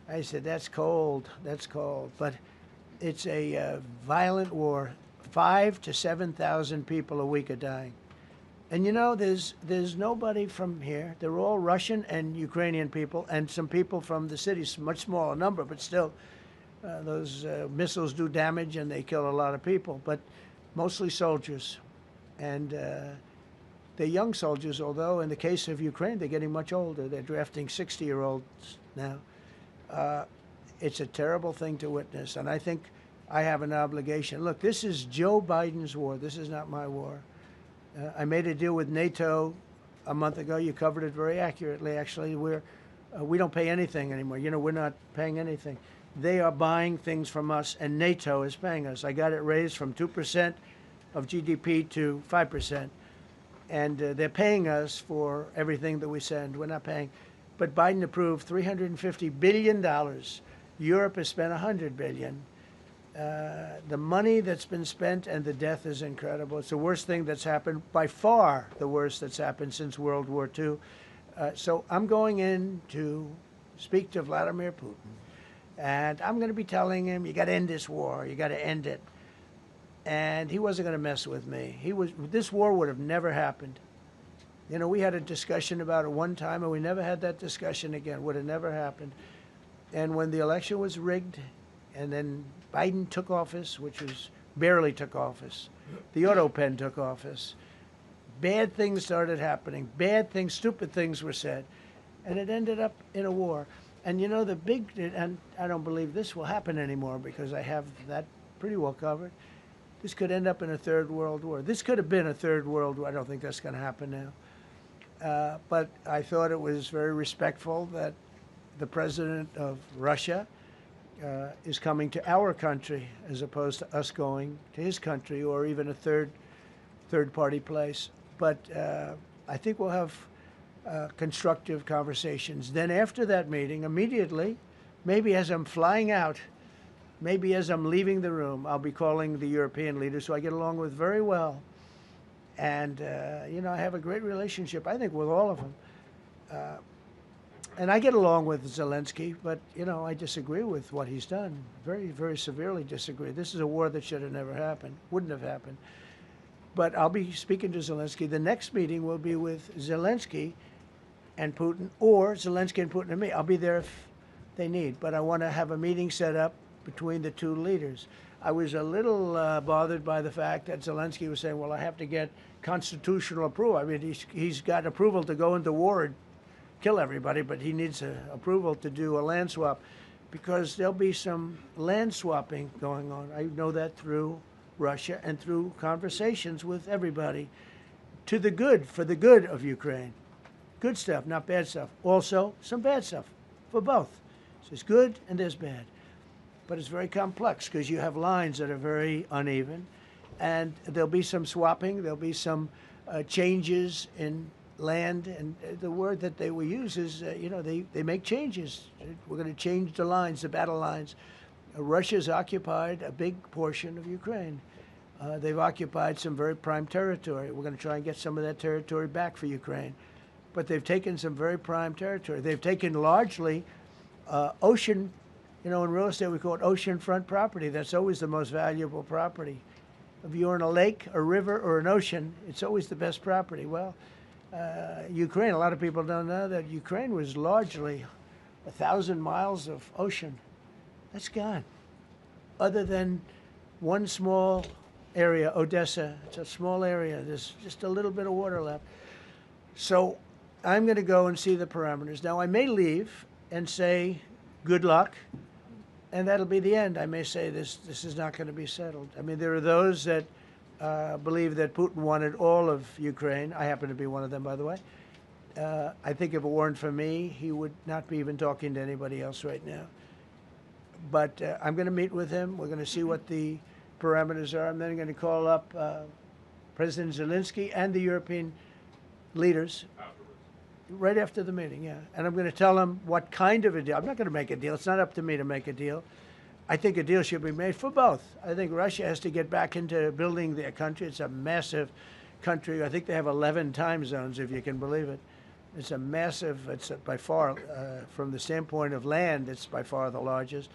I said, that's cold, that's cold. But it's a violent war. 5,000 to 7,000 people a week are dying. And you know, there's nobody from here. They're all Russian and Ukrainian people, and some people from the cities, much smaller number, but still, those missiles do damage and they kill a lot of people, but mostly soldiers. And they're young soldiers, although in the case of Ukraine, they're getting much older. They're drafting 60-year-olds now. It's a terrible thing to witness, and I think I have an obligation. Look, this is Joe Biden's war. This is not my war. I made a deal with NATO a month ago. You covered it very accurately, actually. We don't pay anything anymore. You know, we're not paying anything. They are buying things from us, and NATO is paying us. I got it raised from 2% of GDP to 5%. And they're paying us for everything that we send. We're not paying. But Biden approved $350 billion. Europe has spent $100 billion. The money that's been spent and the death is incredible. It's the worst thing that's happened, by far the worst that's happened since World War II. So I'm going in to speak to Vladimir Putin. And I'm going to be telling him, you got to end this war. You got to end it. And he wasn't going to mess with me. This war would have never happened. You know, we had a discussion about it one time, and we never had that discussion again. Would have never happened. And when the election was rigged, and then Biden took office, which was barely took office, the auto pen took office, bad things started happening. Bad things, stupid things were said. And it ended up in a war. And you know, and I don't believe this will happen anymore because I have that pretty well covered. This could end up in a third world war. This could have been a third world war. I don't think that's going to happen now. But I thought it was very respectful that the president of Russia is coming to our country as opposed to us going to his country or even a third-party place. But I think we'll have constructive conversations. Then after that meeting, immediately, maybe as I'm flying out, maybe as I'm leaving the room, I'll be calling the European leaders who I get along with very well. And, you know, I have a great relationship, I think, with all of them. And I get along with Zelensky, but, you know, I disagree with what he's done. Very, very severely disagree. This is a war that should have never happened, wouldn't have happened. But I'll be speaking to Zelensky. The next meeting will be with Zelensky and Putin, or Zelensky and Putin and me. I'll be there if they need. But I want to have a meeting set up between the two leaders. I was a little bothered by the fact that Zelensky was saying, well, I have to get constitutional approval. I mean, he's got approval to go into war and kill everybody, but he needs approval to do a land swap because there'll be some land swapping going on. I know that through Russia and through conversations with everybody to the good, for the good of Ukraine. Good stuff, not bad stuff. Also, some bad stuff for both. So there's good and there's bad. But it's very complex because you have lines that are very uneven. And there'll be some swapping. There'll be some changes in land. And the word that they will use is, you know, they make changes. We're going to change the lines, the battle lines. Russia's occupied a big portion of Ukraine. They've occupied some very prime territory. We're going to try and get some of that territory back for Ukraine. But they've taken some very prime territory. They've taken largely ocean, you know, in real estate we call it oceanfront property. That's always the most valuable property. If you're in a lake, a river, or an ocean, it's always the best property. Well, Ukraine, a lot of people don't know that Ukraine was largely 1,000 miles of ocean. That's gone. Other than one small area, Odessa, it's a small area. There's just a little bit of water left. So I'm going to go and see the parameters. Now, I may leave and say, good luck, and that'll be the end. I may say this is not going to be settled. I mean, there are those that believe that Putin wanted all of Ukraine. I happen to be one of them, by the way. I think if it weren't for me, he would not be even talking to anybody else right now. But I'm going to meet with him. We're going to see what the parameters are. I'm then going to call up President Zelensky and the European leaders right after the meeting, yeah. And I'm going to tell them what kind of a deal. I'm not going to make a deal. It's not up to me to make a deal. I think a deal should be made for both. I think Russia has to get back into building their country. It's a massive country. I think they have 11 time zones, if you can believe it. It's a massive, it's by far, from the standpoint of land, it's by far the largest.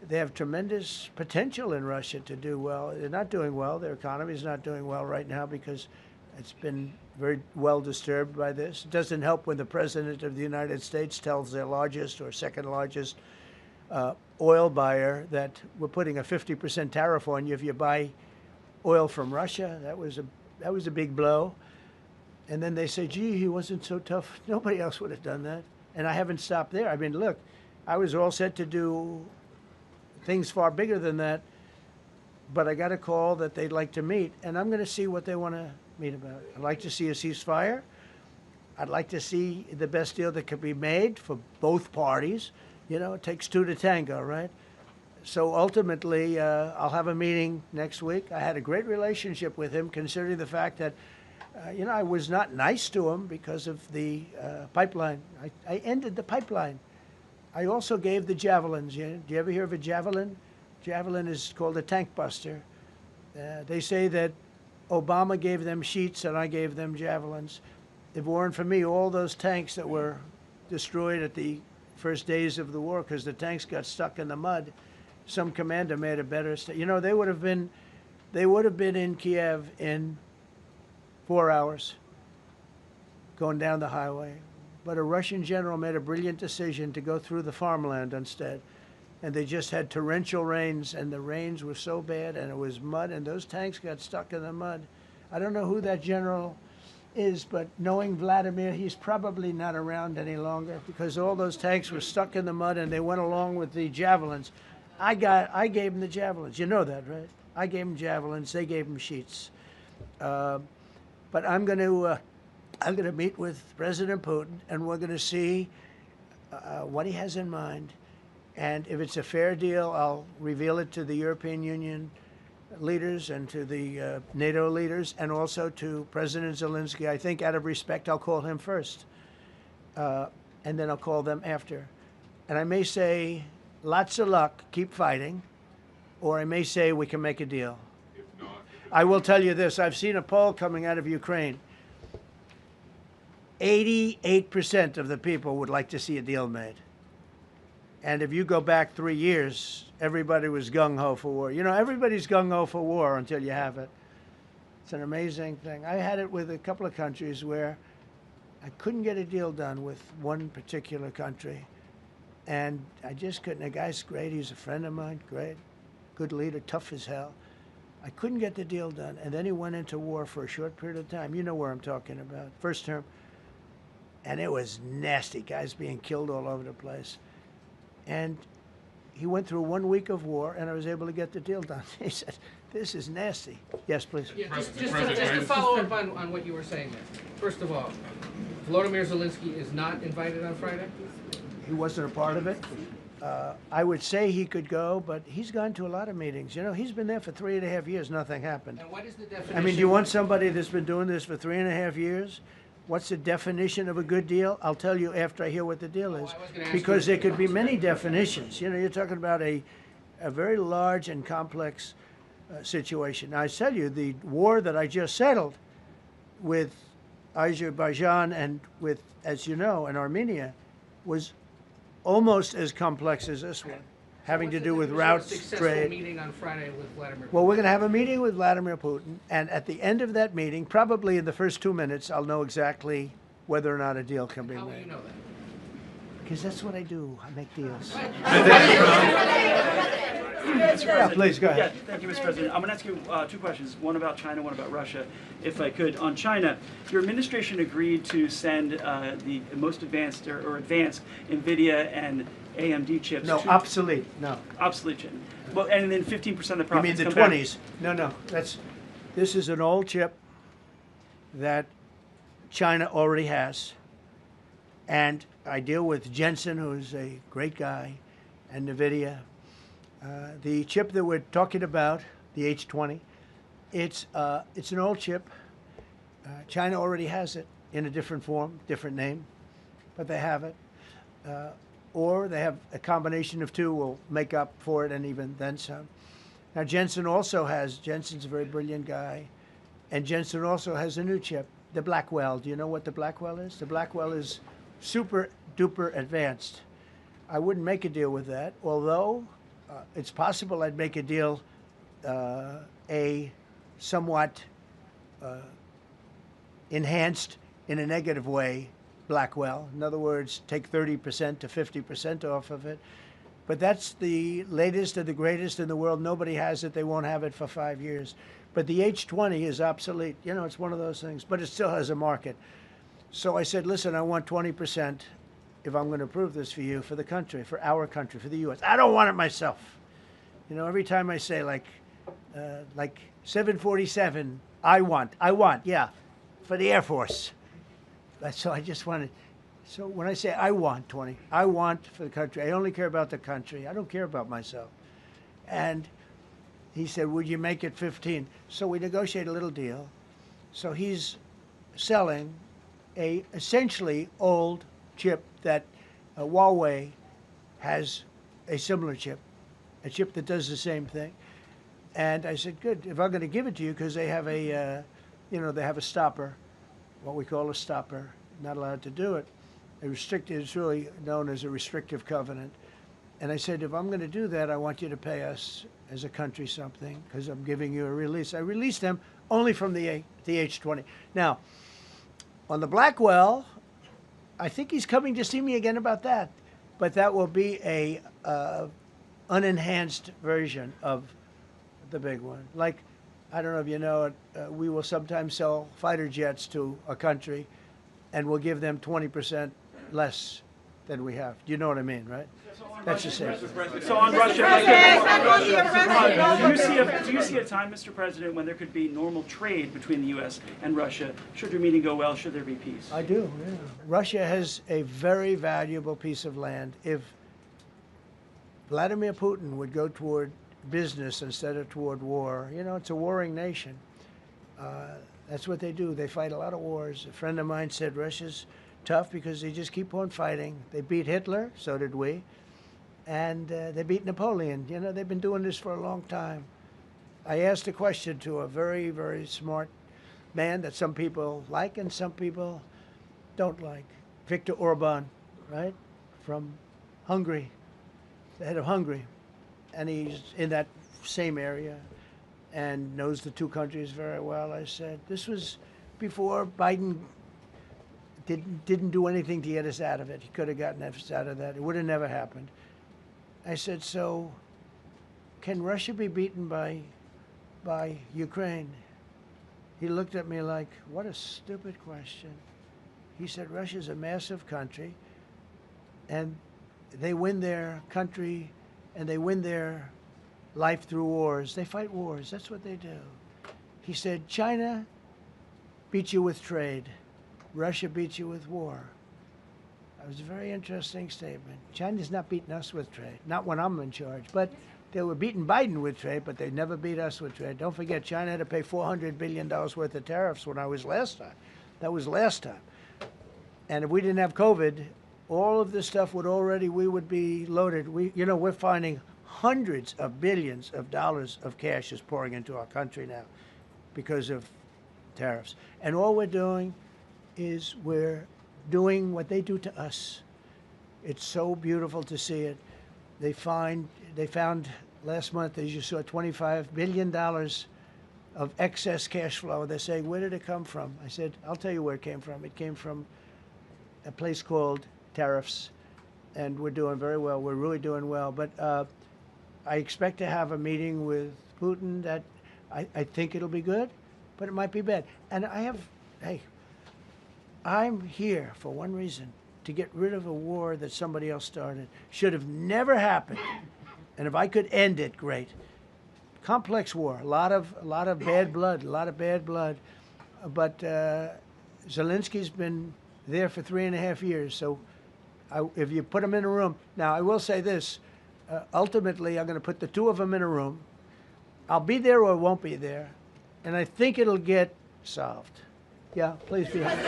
They have tremendous potential in Russia to do well. They're not doing well. Their economy is not doing well right now because it's been very well disturbed by this. It doesn't help when the President of the United States tells their largest or second largest oil buyer that we're putting a 50% tariff on you if you buy oil from Russia. That was a big blow. And then they say, gee, he wasn't so tough. Nobody else would have done that. And I haven't stopped there. I mean, look, I was all set to do things far bigger than that, but I got a call that they'd like to meet, and I'm going to see what they want to meet about. I'd like to see a ceasefire. I'd like to see the best deal that could be made for both parties. You know, it takes two to tango, right? So ultimately, I'll have a meeting next week. I had a great relationship with him, considering the fact that, you know, I was not nice to him because of the pipeline. I ended the pipeline. I also gave the javelins. Do you ever hear of a javelin? Javelin is called a tank buster. They say that Obama gave them sheets and I gave them javelins. If it weren't for me, all those tanks that were destroyed at the first days of the war because the tanks got stuck in the mud, some commander made a better you know, they would have been in Kiev in 4 hours going down the highway. But a Russian general made a brilliant decision to go through the farmland instead. And they just had torrential rains, and the rains were so bad, and it was mud, and those tanks got stuck in the mud. I don't know who that general is, but knowing Vladimir, he's probably not around any longer because all those tanks were stuck in the mud, and they went along with the javelins. I gave them the javelins. You know that, right? I gave them javelins. They gave them sheets. But I'm going to meet with President Putin, and we're going to see what he has in mind. And if it's a fair deal, I'll reveal it to the European Union leaders and to the NATO leaders and also to President Zelensky. I think out of respect, I'll call him first. And then I'll call them after. And I may say, lots of luck, keep fighting. Or I may say, we can make a deal. If not, I will tell you this. I've seen a poll coming out of Ukraine. 88% of the people would like to see a deal made. And if you go back 3 years, everybody was gung-ho for war. You know, everybody's gung-ho for war until you have it. It's an amazing thing. I had it with a couple of countries where I couldn't get a deal done with one particular country. And I just couldn't. The guy's great. He's a friend of mine. Great. Good leader. Tough as hell. I couldn't get the deal done. And then he went into war for a short period of time. You know where I'm talking about. First term. And it was nasty. Guys being killed all over the place. And he went through 1 week of war, and I was able to get the deal done. He said, this is nasty. Yes, please. Yeah, just to follow up on what you were saying there. First of all, Volodymyr Zelensky is not invited on Friday? He wasn't a part of it. I would say he could go, but he's gone to a lot of meetings. You know, he's been there for 3.5 years. Nothing happened. And what is the definition? I mean, do you want somebody that's been doing this for 3.5 years? What's the definition of a good deal? I'll tell you after I hear what the deal is. Because there could be many definitions. You know, you're talking about a very large and complex situation. Now, I tell you, the war that I just settled with Azerbaijan and with, as you know, and Armenia was almost as complex as this one, having to do with routes, trade. Meeting on Friday with Vladimir Putin. Well, we're going to have a meeting with Vladimir Putin, and at the end of that meeting, probably in the first 2 minutes, I'll know exactly whether or not a deal can be made. How will you know that? Because that's what I do. I make deals. Yeah, please, go ahead. Yeah, thank you, Mr. President. I'm going to ask you 2 questions, one about China, one about Russia, if I could. On China, your administration agreed to send the most advanced or advanced NVIDIA and AMD chips. No, obsolete. No. Obsolete chip. Well, and then 15% of the profits. You mean the 20s? No. This is an old chip that China already has. And I deal with Jensen, who's a great guy, and NVIDIA. The chip that we're talking about, the H20, it's an old chip. China already has it in a different form, different name, but they have it. Or they have a combination of two will make up for it and even then some. Now Jensen's a very brilliant guy, and Jensen also has a new chip, the Blackwell. Do you know what the Blackwell is? The Blackwell is super duper advanced. I wouldn't make a deal with that, although it's possible I'd make a deal, a somewhat enhanced in a negative way Blackwell. In other words, take 30% to 50% off of it. But that's the latest and the greatest in the world. Nobody has it. They won't have it for 5 years. But the H20 is obsolete. You know, it's one of those things. But it still has a market. So I said, listen, I want 20% if I'm going to approve this for you, for the country, for our country, for the U.S. I don't want it myself. You know, every time I say like 747, I want, yeah, for the Air Force. So I just wanted. So when I say I want 20, I want for the country. I only care about the country. I don't care about myself. And he said, would you make it 15? So we negotiate a little deal. So he's selling a essentially old chip that Huawei has a similar chip, a chip that does the same thing. And I said, good, if I'm going to give it to you, because they have a, they have a stopper, what we call a stopper, not allowed to do it. It's really known as a restrictive covenant. And I said, if I'm going to do that, I want you to pay us as a country something, because I'm giving you a release. I released them only from the H20. Now, on the Blackwell, I think he's coming to see me again about that. But that will be a unenhanced version of the big one. Like, I don't know if you know it, we will sometimes sell fighter jets to a country, and we'll give them 20% less than we have. Do you know what I mean, right? That's the same. So on Russia, do you see a time, Mr. President, when there could be normal trade between the U.S. and Russia? Should your meeting go well, should there be peace? I do, yeah. Russia has a very valuable piece of land. If Vladimir Putin would go toward business instead of toward war, you know, it's a warring nation. That's what they do. They fight a lot of wars. A friend of mine said Russia's tough because they just keep on fighting. They beat Hitler, so did we. And they beat Napoleon. You know, they've been doing this for a long time. I asked a question to a very, very smart man that some people like and some people don't like. Viktor Orban, right? From Hungary, the head of Hungary. And he's in that same area and knows the two countries very well. I said, this was before Biden didn't do anything to get us out of it. He could have gotten us out of that. It would have never happened. I said, so can Russia be beaten by Ukraine? He looked at me like, what a stupid question. He said, Russia's a massive country, and they win their country and they win their life through wars. They fight wars. That's what they do. He said, China beats you with trade. Russia beats you with war. That was a very interesting statement. China's not beating us with trade, not when I'm in charge. But they were beating Biden with trade, but they never beat us with trade. Don't forget, China had to pay $400 billion worth of tariffs when I was last time. That was last time. And if we didn't have COVID, all of this stuff we would be loaded. We're finding hundreds of billions of dollars of cash is pouring into our country now because of tariffs. And all we're doing is we're doing what they do to us. It's so beautiful to see it. They found last month, as you saw, $25 billion of excess cash flow. They're saying, where did it come from? I said, I'll tell you where it came from. It came from a place called tariffs, and we're doing very well. We're really doing well. But I expect to have a meeting with Putin that I think it'll be good, but it might be bad. And I'm here for one reason, to get rid of a war that somebody else started. Should have never happened. And if I could end it, great. Complex war, a lot of bad blood, But Zelensky's been there for 3.5 years. So if you put them in a room, now I will say this, ultimately I'm going to put the two of them in a room. I'll be there or won't be there, and I think it'll get solved. Yeah, please be happy.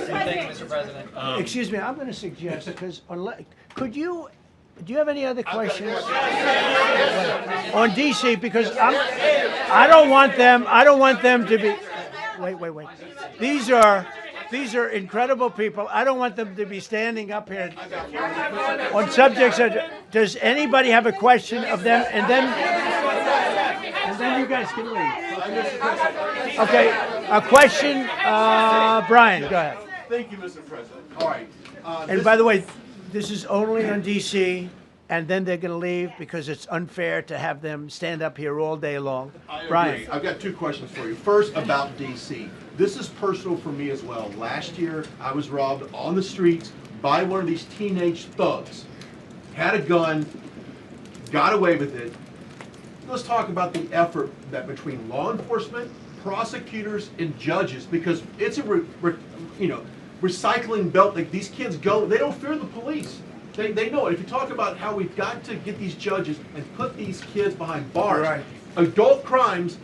Thank you, Mr. President. Excuse me, I'm going to suggest, because do you have any other questions on DC? Because I don't want them to be, wait. These are incredible people. I don't want them to be standing up here on subjects that, does anybody have a question of them? And then you guys can leave. Okay, a question, Brian, go ahead. Thank you, Mr. President. All right. And by the way, this is only on DC, and then they're going to leave because it's unfair to have them stand up here all day long. Brian. I've got two questions for you. First, about DC. This is personal for me as well. Last year, I was robbed on the streets by one of these teenage thugs. Had a gun, got away with it. Let's talk about the effort that between law enforcement, prosecutors, and judges, because it's a recycling belt. Like, these kids go, they don't fear the police. They know it. If you talk about how we've got to get these judges and put these kids behind bars, right. Adult crimes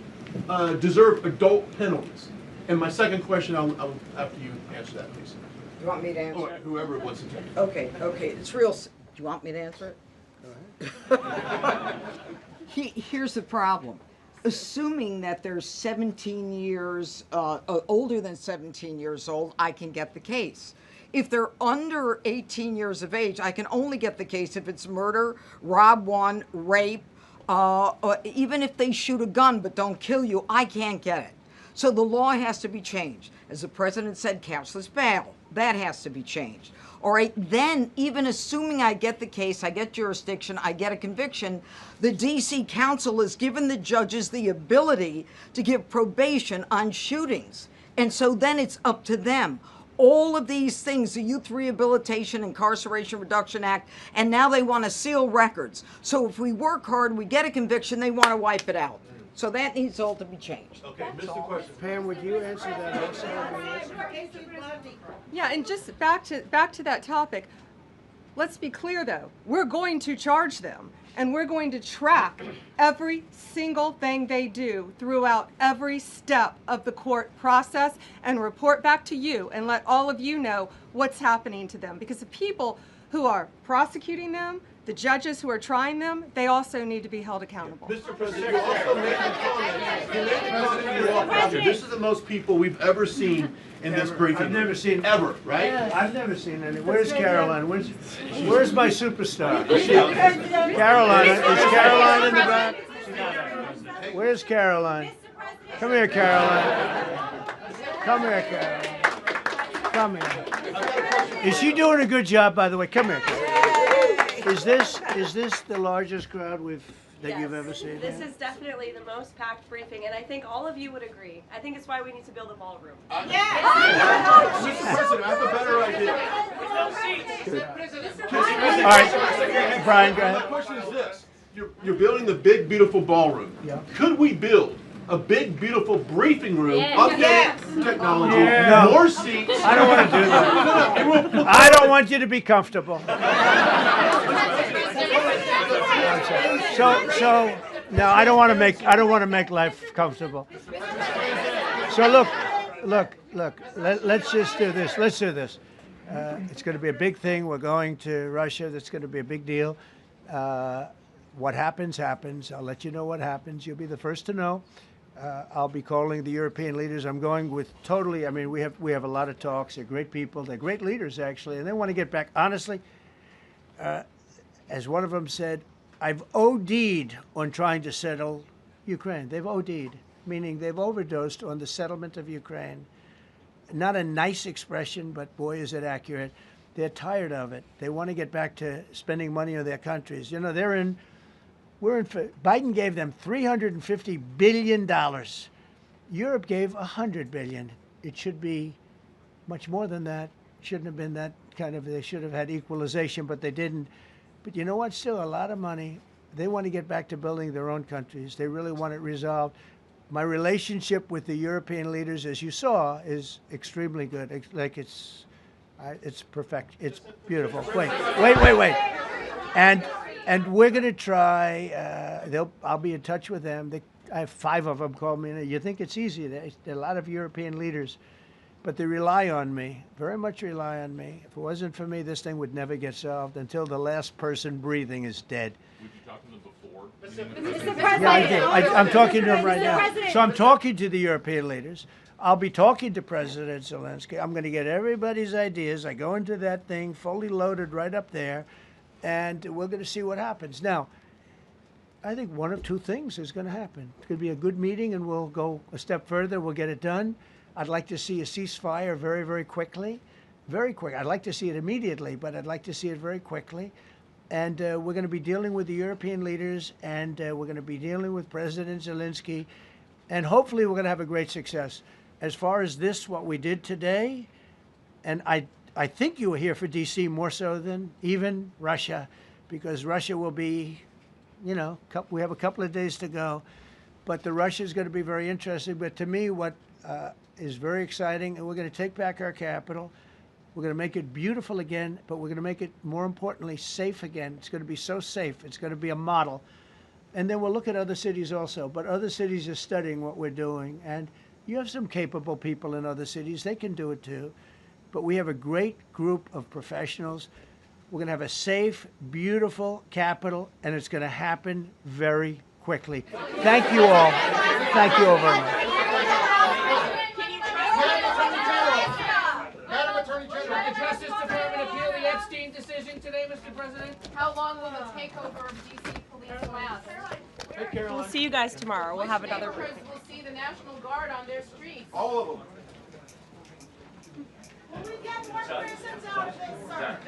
deserve adult penalties. And my second question, I'll after you answer that, please. You want me to answer it? Whoever wants to take it. Okay, it's real. Do you want me to answer it? Go ahead. Here's the problem. Assuming that they're 17 years, older than 17 years old, I can get the case. If they're under 18 years of age, I can only get the case if it's murder, rob one, rape, even if they shoot a gun but don't kill you, I can't get it. So the law has to be changed. As the president said, cashless bail. That has to be changed. All right, then even assuming I get the case, I get jurisdiction, I get a conviction, the DC Council has given the judges the ability to give probation on shootings. And so then it's up to them. All of these things, the Youth Rehabilitation Incarceration Reduction Act, and now they want to seal records. So if we work hard, we get a conviction, they want to wipe it out. So that needs all to be changed. Okay, Mr. Question. Pam, would you answer that also? Yeah, and just back to that topic, let's be clear though, we're going to charge them and we're going to track every single thing they do throughout every step of the court process and report back to you and let all of you know what's happening to them, because the people who are prosecuting them, the judges who are trying them, they also need to be held accountable. Mr. President, you also made the comment. You made the comment you walked out here. This is the most people we've ever seen in this briefing. I've never seen ever, right? Yeah. I've never seen any. Where's Caroline? Where's my superstar? Caroline. Is Caroline in the back? Where's Caroline? Come here, Caroline. Come here, Caroline. Come here. Is she doing a good job, by the way? Come here, Caroline. Is this the largest crowd that you've ever seen? This is definitely the most packed briefing, and I think all of you would agree. I think it's why we need to build a ballroom. Mr. President, I have a better idea. All right, Brian, go ahead. My question is this. You're building the big, beautiful ballroom. Yeah. Could we build a big, beautiful briefing room, updated technology, No. more seats? I don't want to do that. I don't want you to be comfortable. So no, I don't want to make life comfortable. So look. Let's just do this. Let's do this. It's going to be a big thing. We're going to Russia. That's going to be a big deal. What happens, happens. I'll let you know what happens. You'll be the first to know. I'll be calling the European leaders. I'm going with totally. I mean, we have a lot of talks. They're great people. They're great leaders, actually, and they want to get back. Honestly, as one of them said, I've OD'd on trying to settle Ukraine. They've OD'd, meaning they've overdosed on the settlement of Ukraine. Not a nice expression, but boy, is it accurate. They're tired of it. They want to get back to spending money on their countries. You know, Biden gave them $350 billion. Europe gave $100 billion. It should be much more than that. Shouldn't have been that kind of, they should have had equalization, but they didn't. But you know what? Still a lot of money. They want to get back to building their own countries. They really want it resolved. My relationship with the European leaders, as you saw, is extremely good. It's perfect. It's beautiful. Wait. And we're going to try. I'll be in touch with them. I have 5 of them call me. You think it's easy? There are a lot of European leaders, but they rely on me. Very much rely on me. If it wasn't for me, this thing would never get solved until the last person breathing is dead. Would you talk to them before? Mr. President. Yeah, I did. I'm talking to them right Mr. now. President. So I'm talking to the European leaders. I'll be talking to President Zelensky. I'm going to get everybody's ideas. I go into that thing fully loaded right up there, and we're going to see what happens. Now, I think one of 2 things is going to happen. It's going to be a good meeting, and we'll go a step further. We'll get it done. I'd like to see a ceasefire very, very quickly. Very quick. I'd like to see it immediately, but I'd like to see it very quickly. And we're going to be dealing with the European leaders, and we're going to be dealing with President Zelensky, and hopefully we're going to have a great success. As far as this, what we did today, and I think you were here for D.C. more so than even Russia, because Russia will be, we have a couple of days to go, but the Russia is going to be very interesting. But to me, what is very exciting, and we're going to take back our capital. We're going to make it beautiful again, but we're going to make it, more importantly, safe again. It's going to be so safe. It's going to be a model. And then we'll look at other cities also. But other cities are studying what we're doing. And you have some capable people in other cities. They can do it too. But we have a great group of professionals. We're going to have a safe, beautiful capital, and it's going to happen very quickly. Thank you all. Thank you all very much. The Justice Department appeal the Epstein decision today, Mr. President? How long will the takeover of D.C. police last? We'll see you guys tomorrow. We'll have another briefing. We'll see the National Guard on their streets. All of them. Will we get more prisons out of this, sir?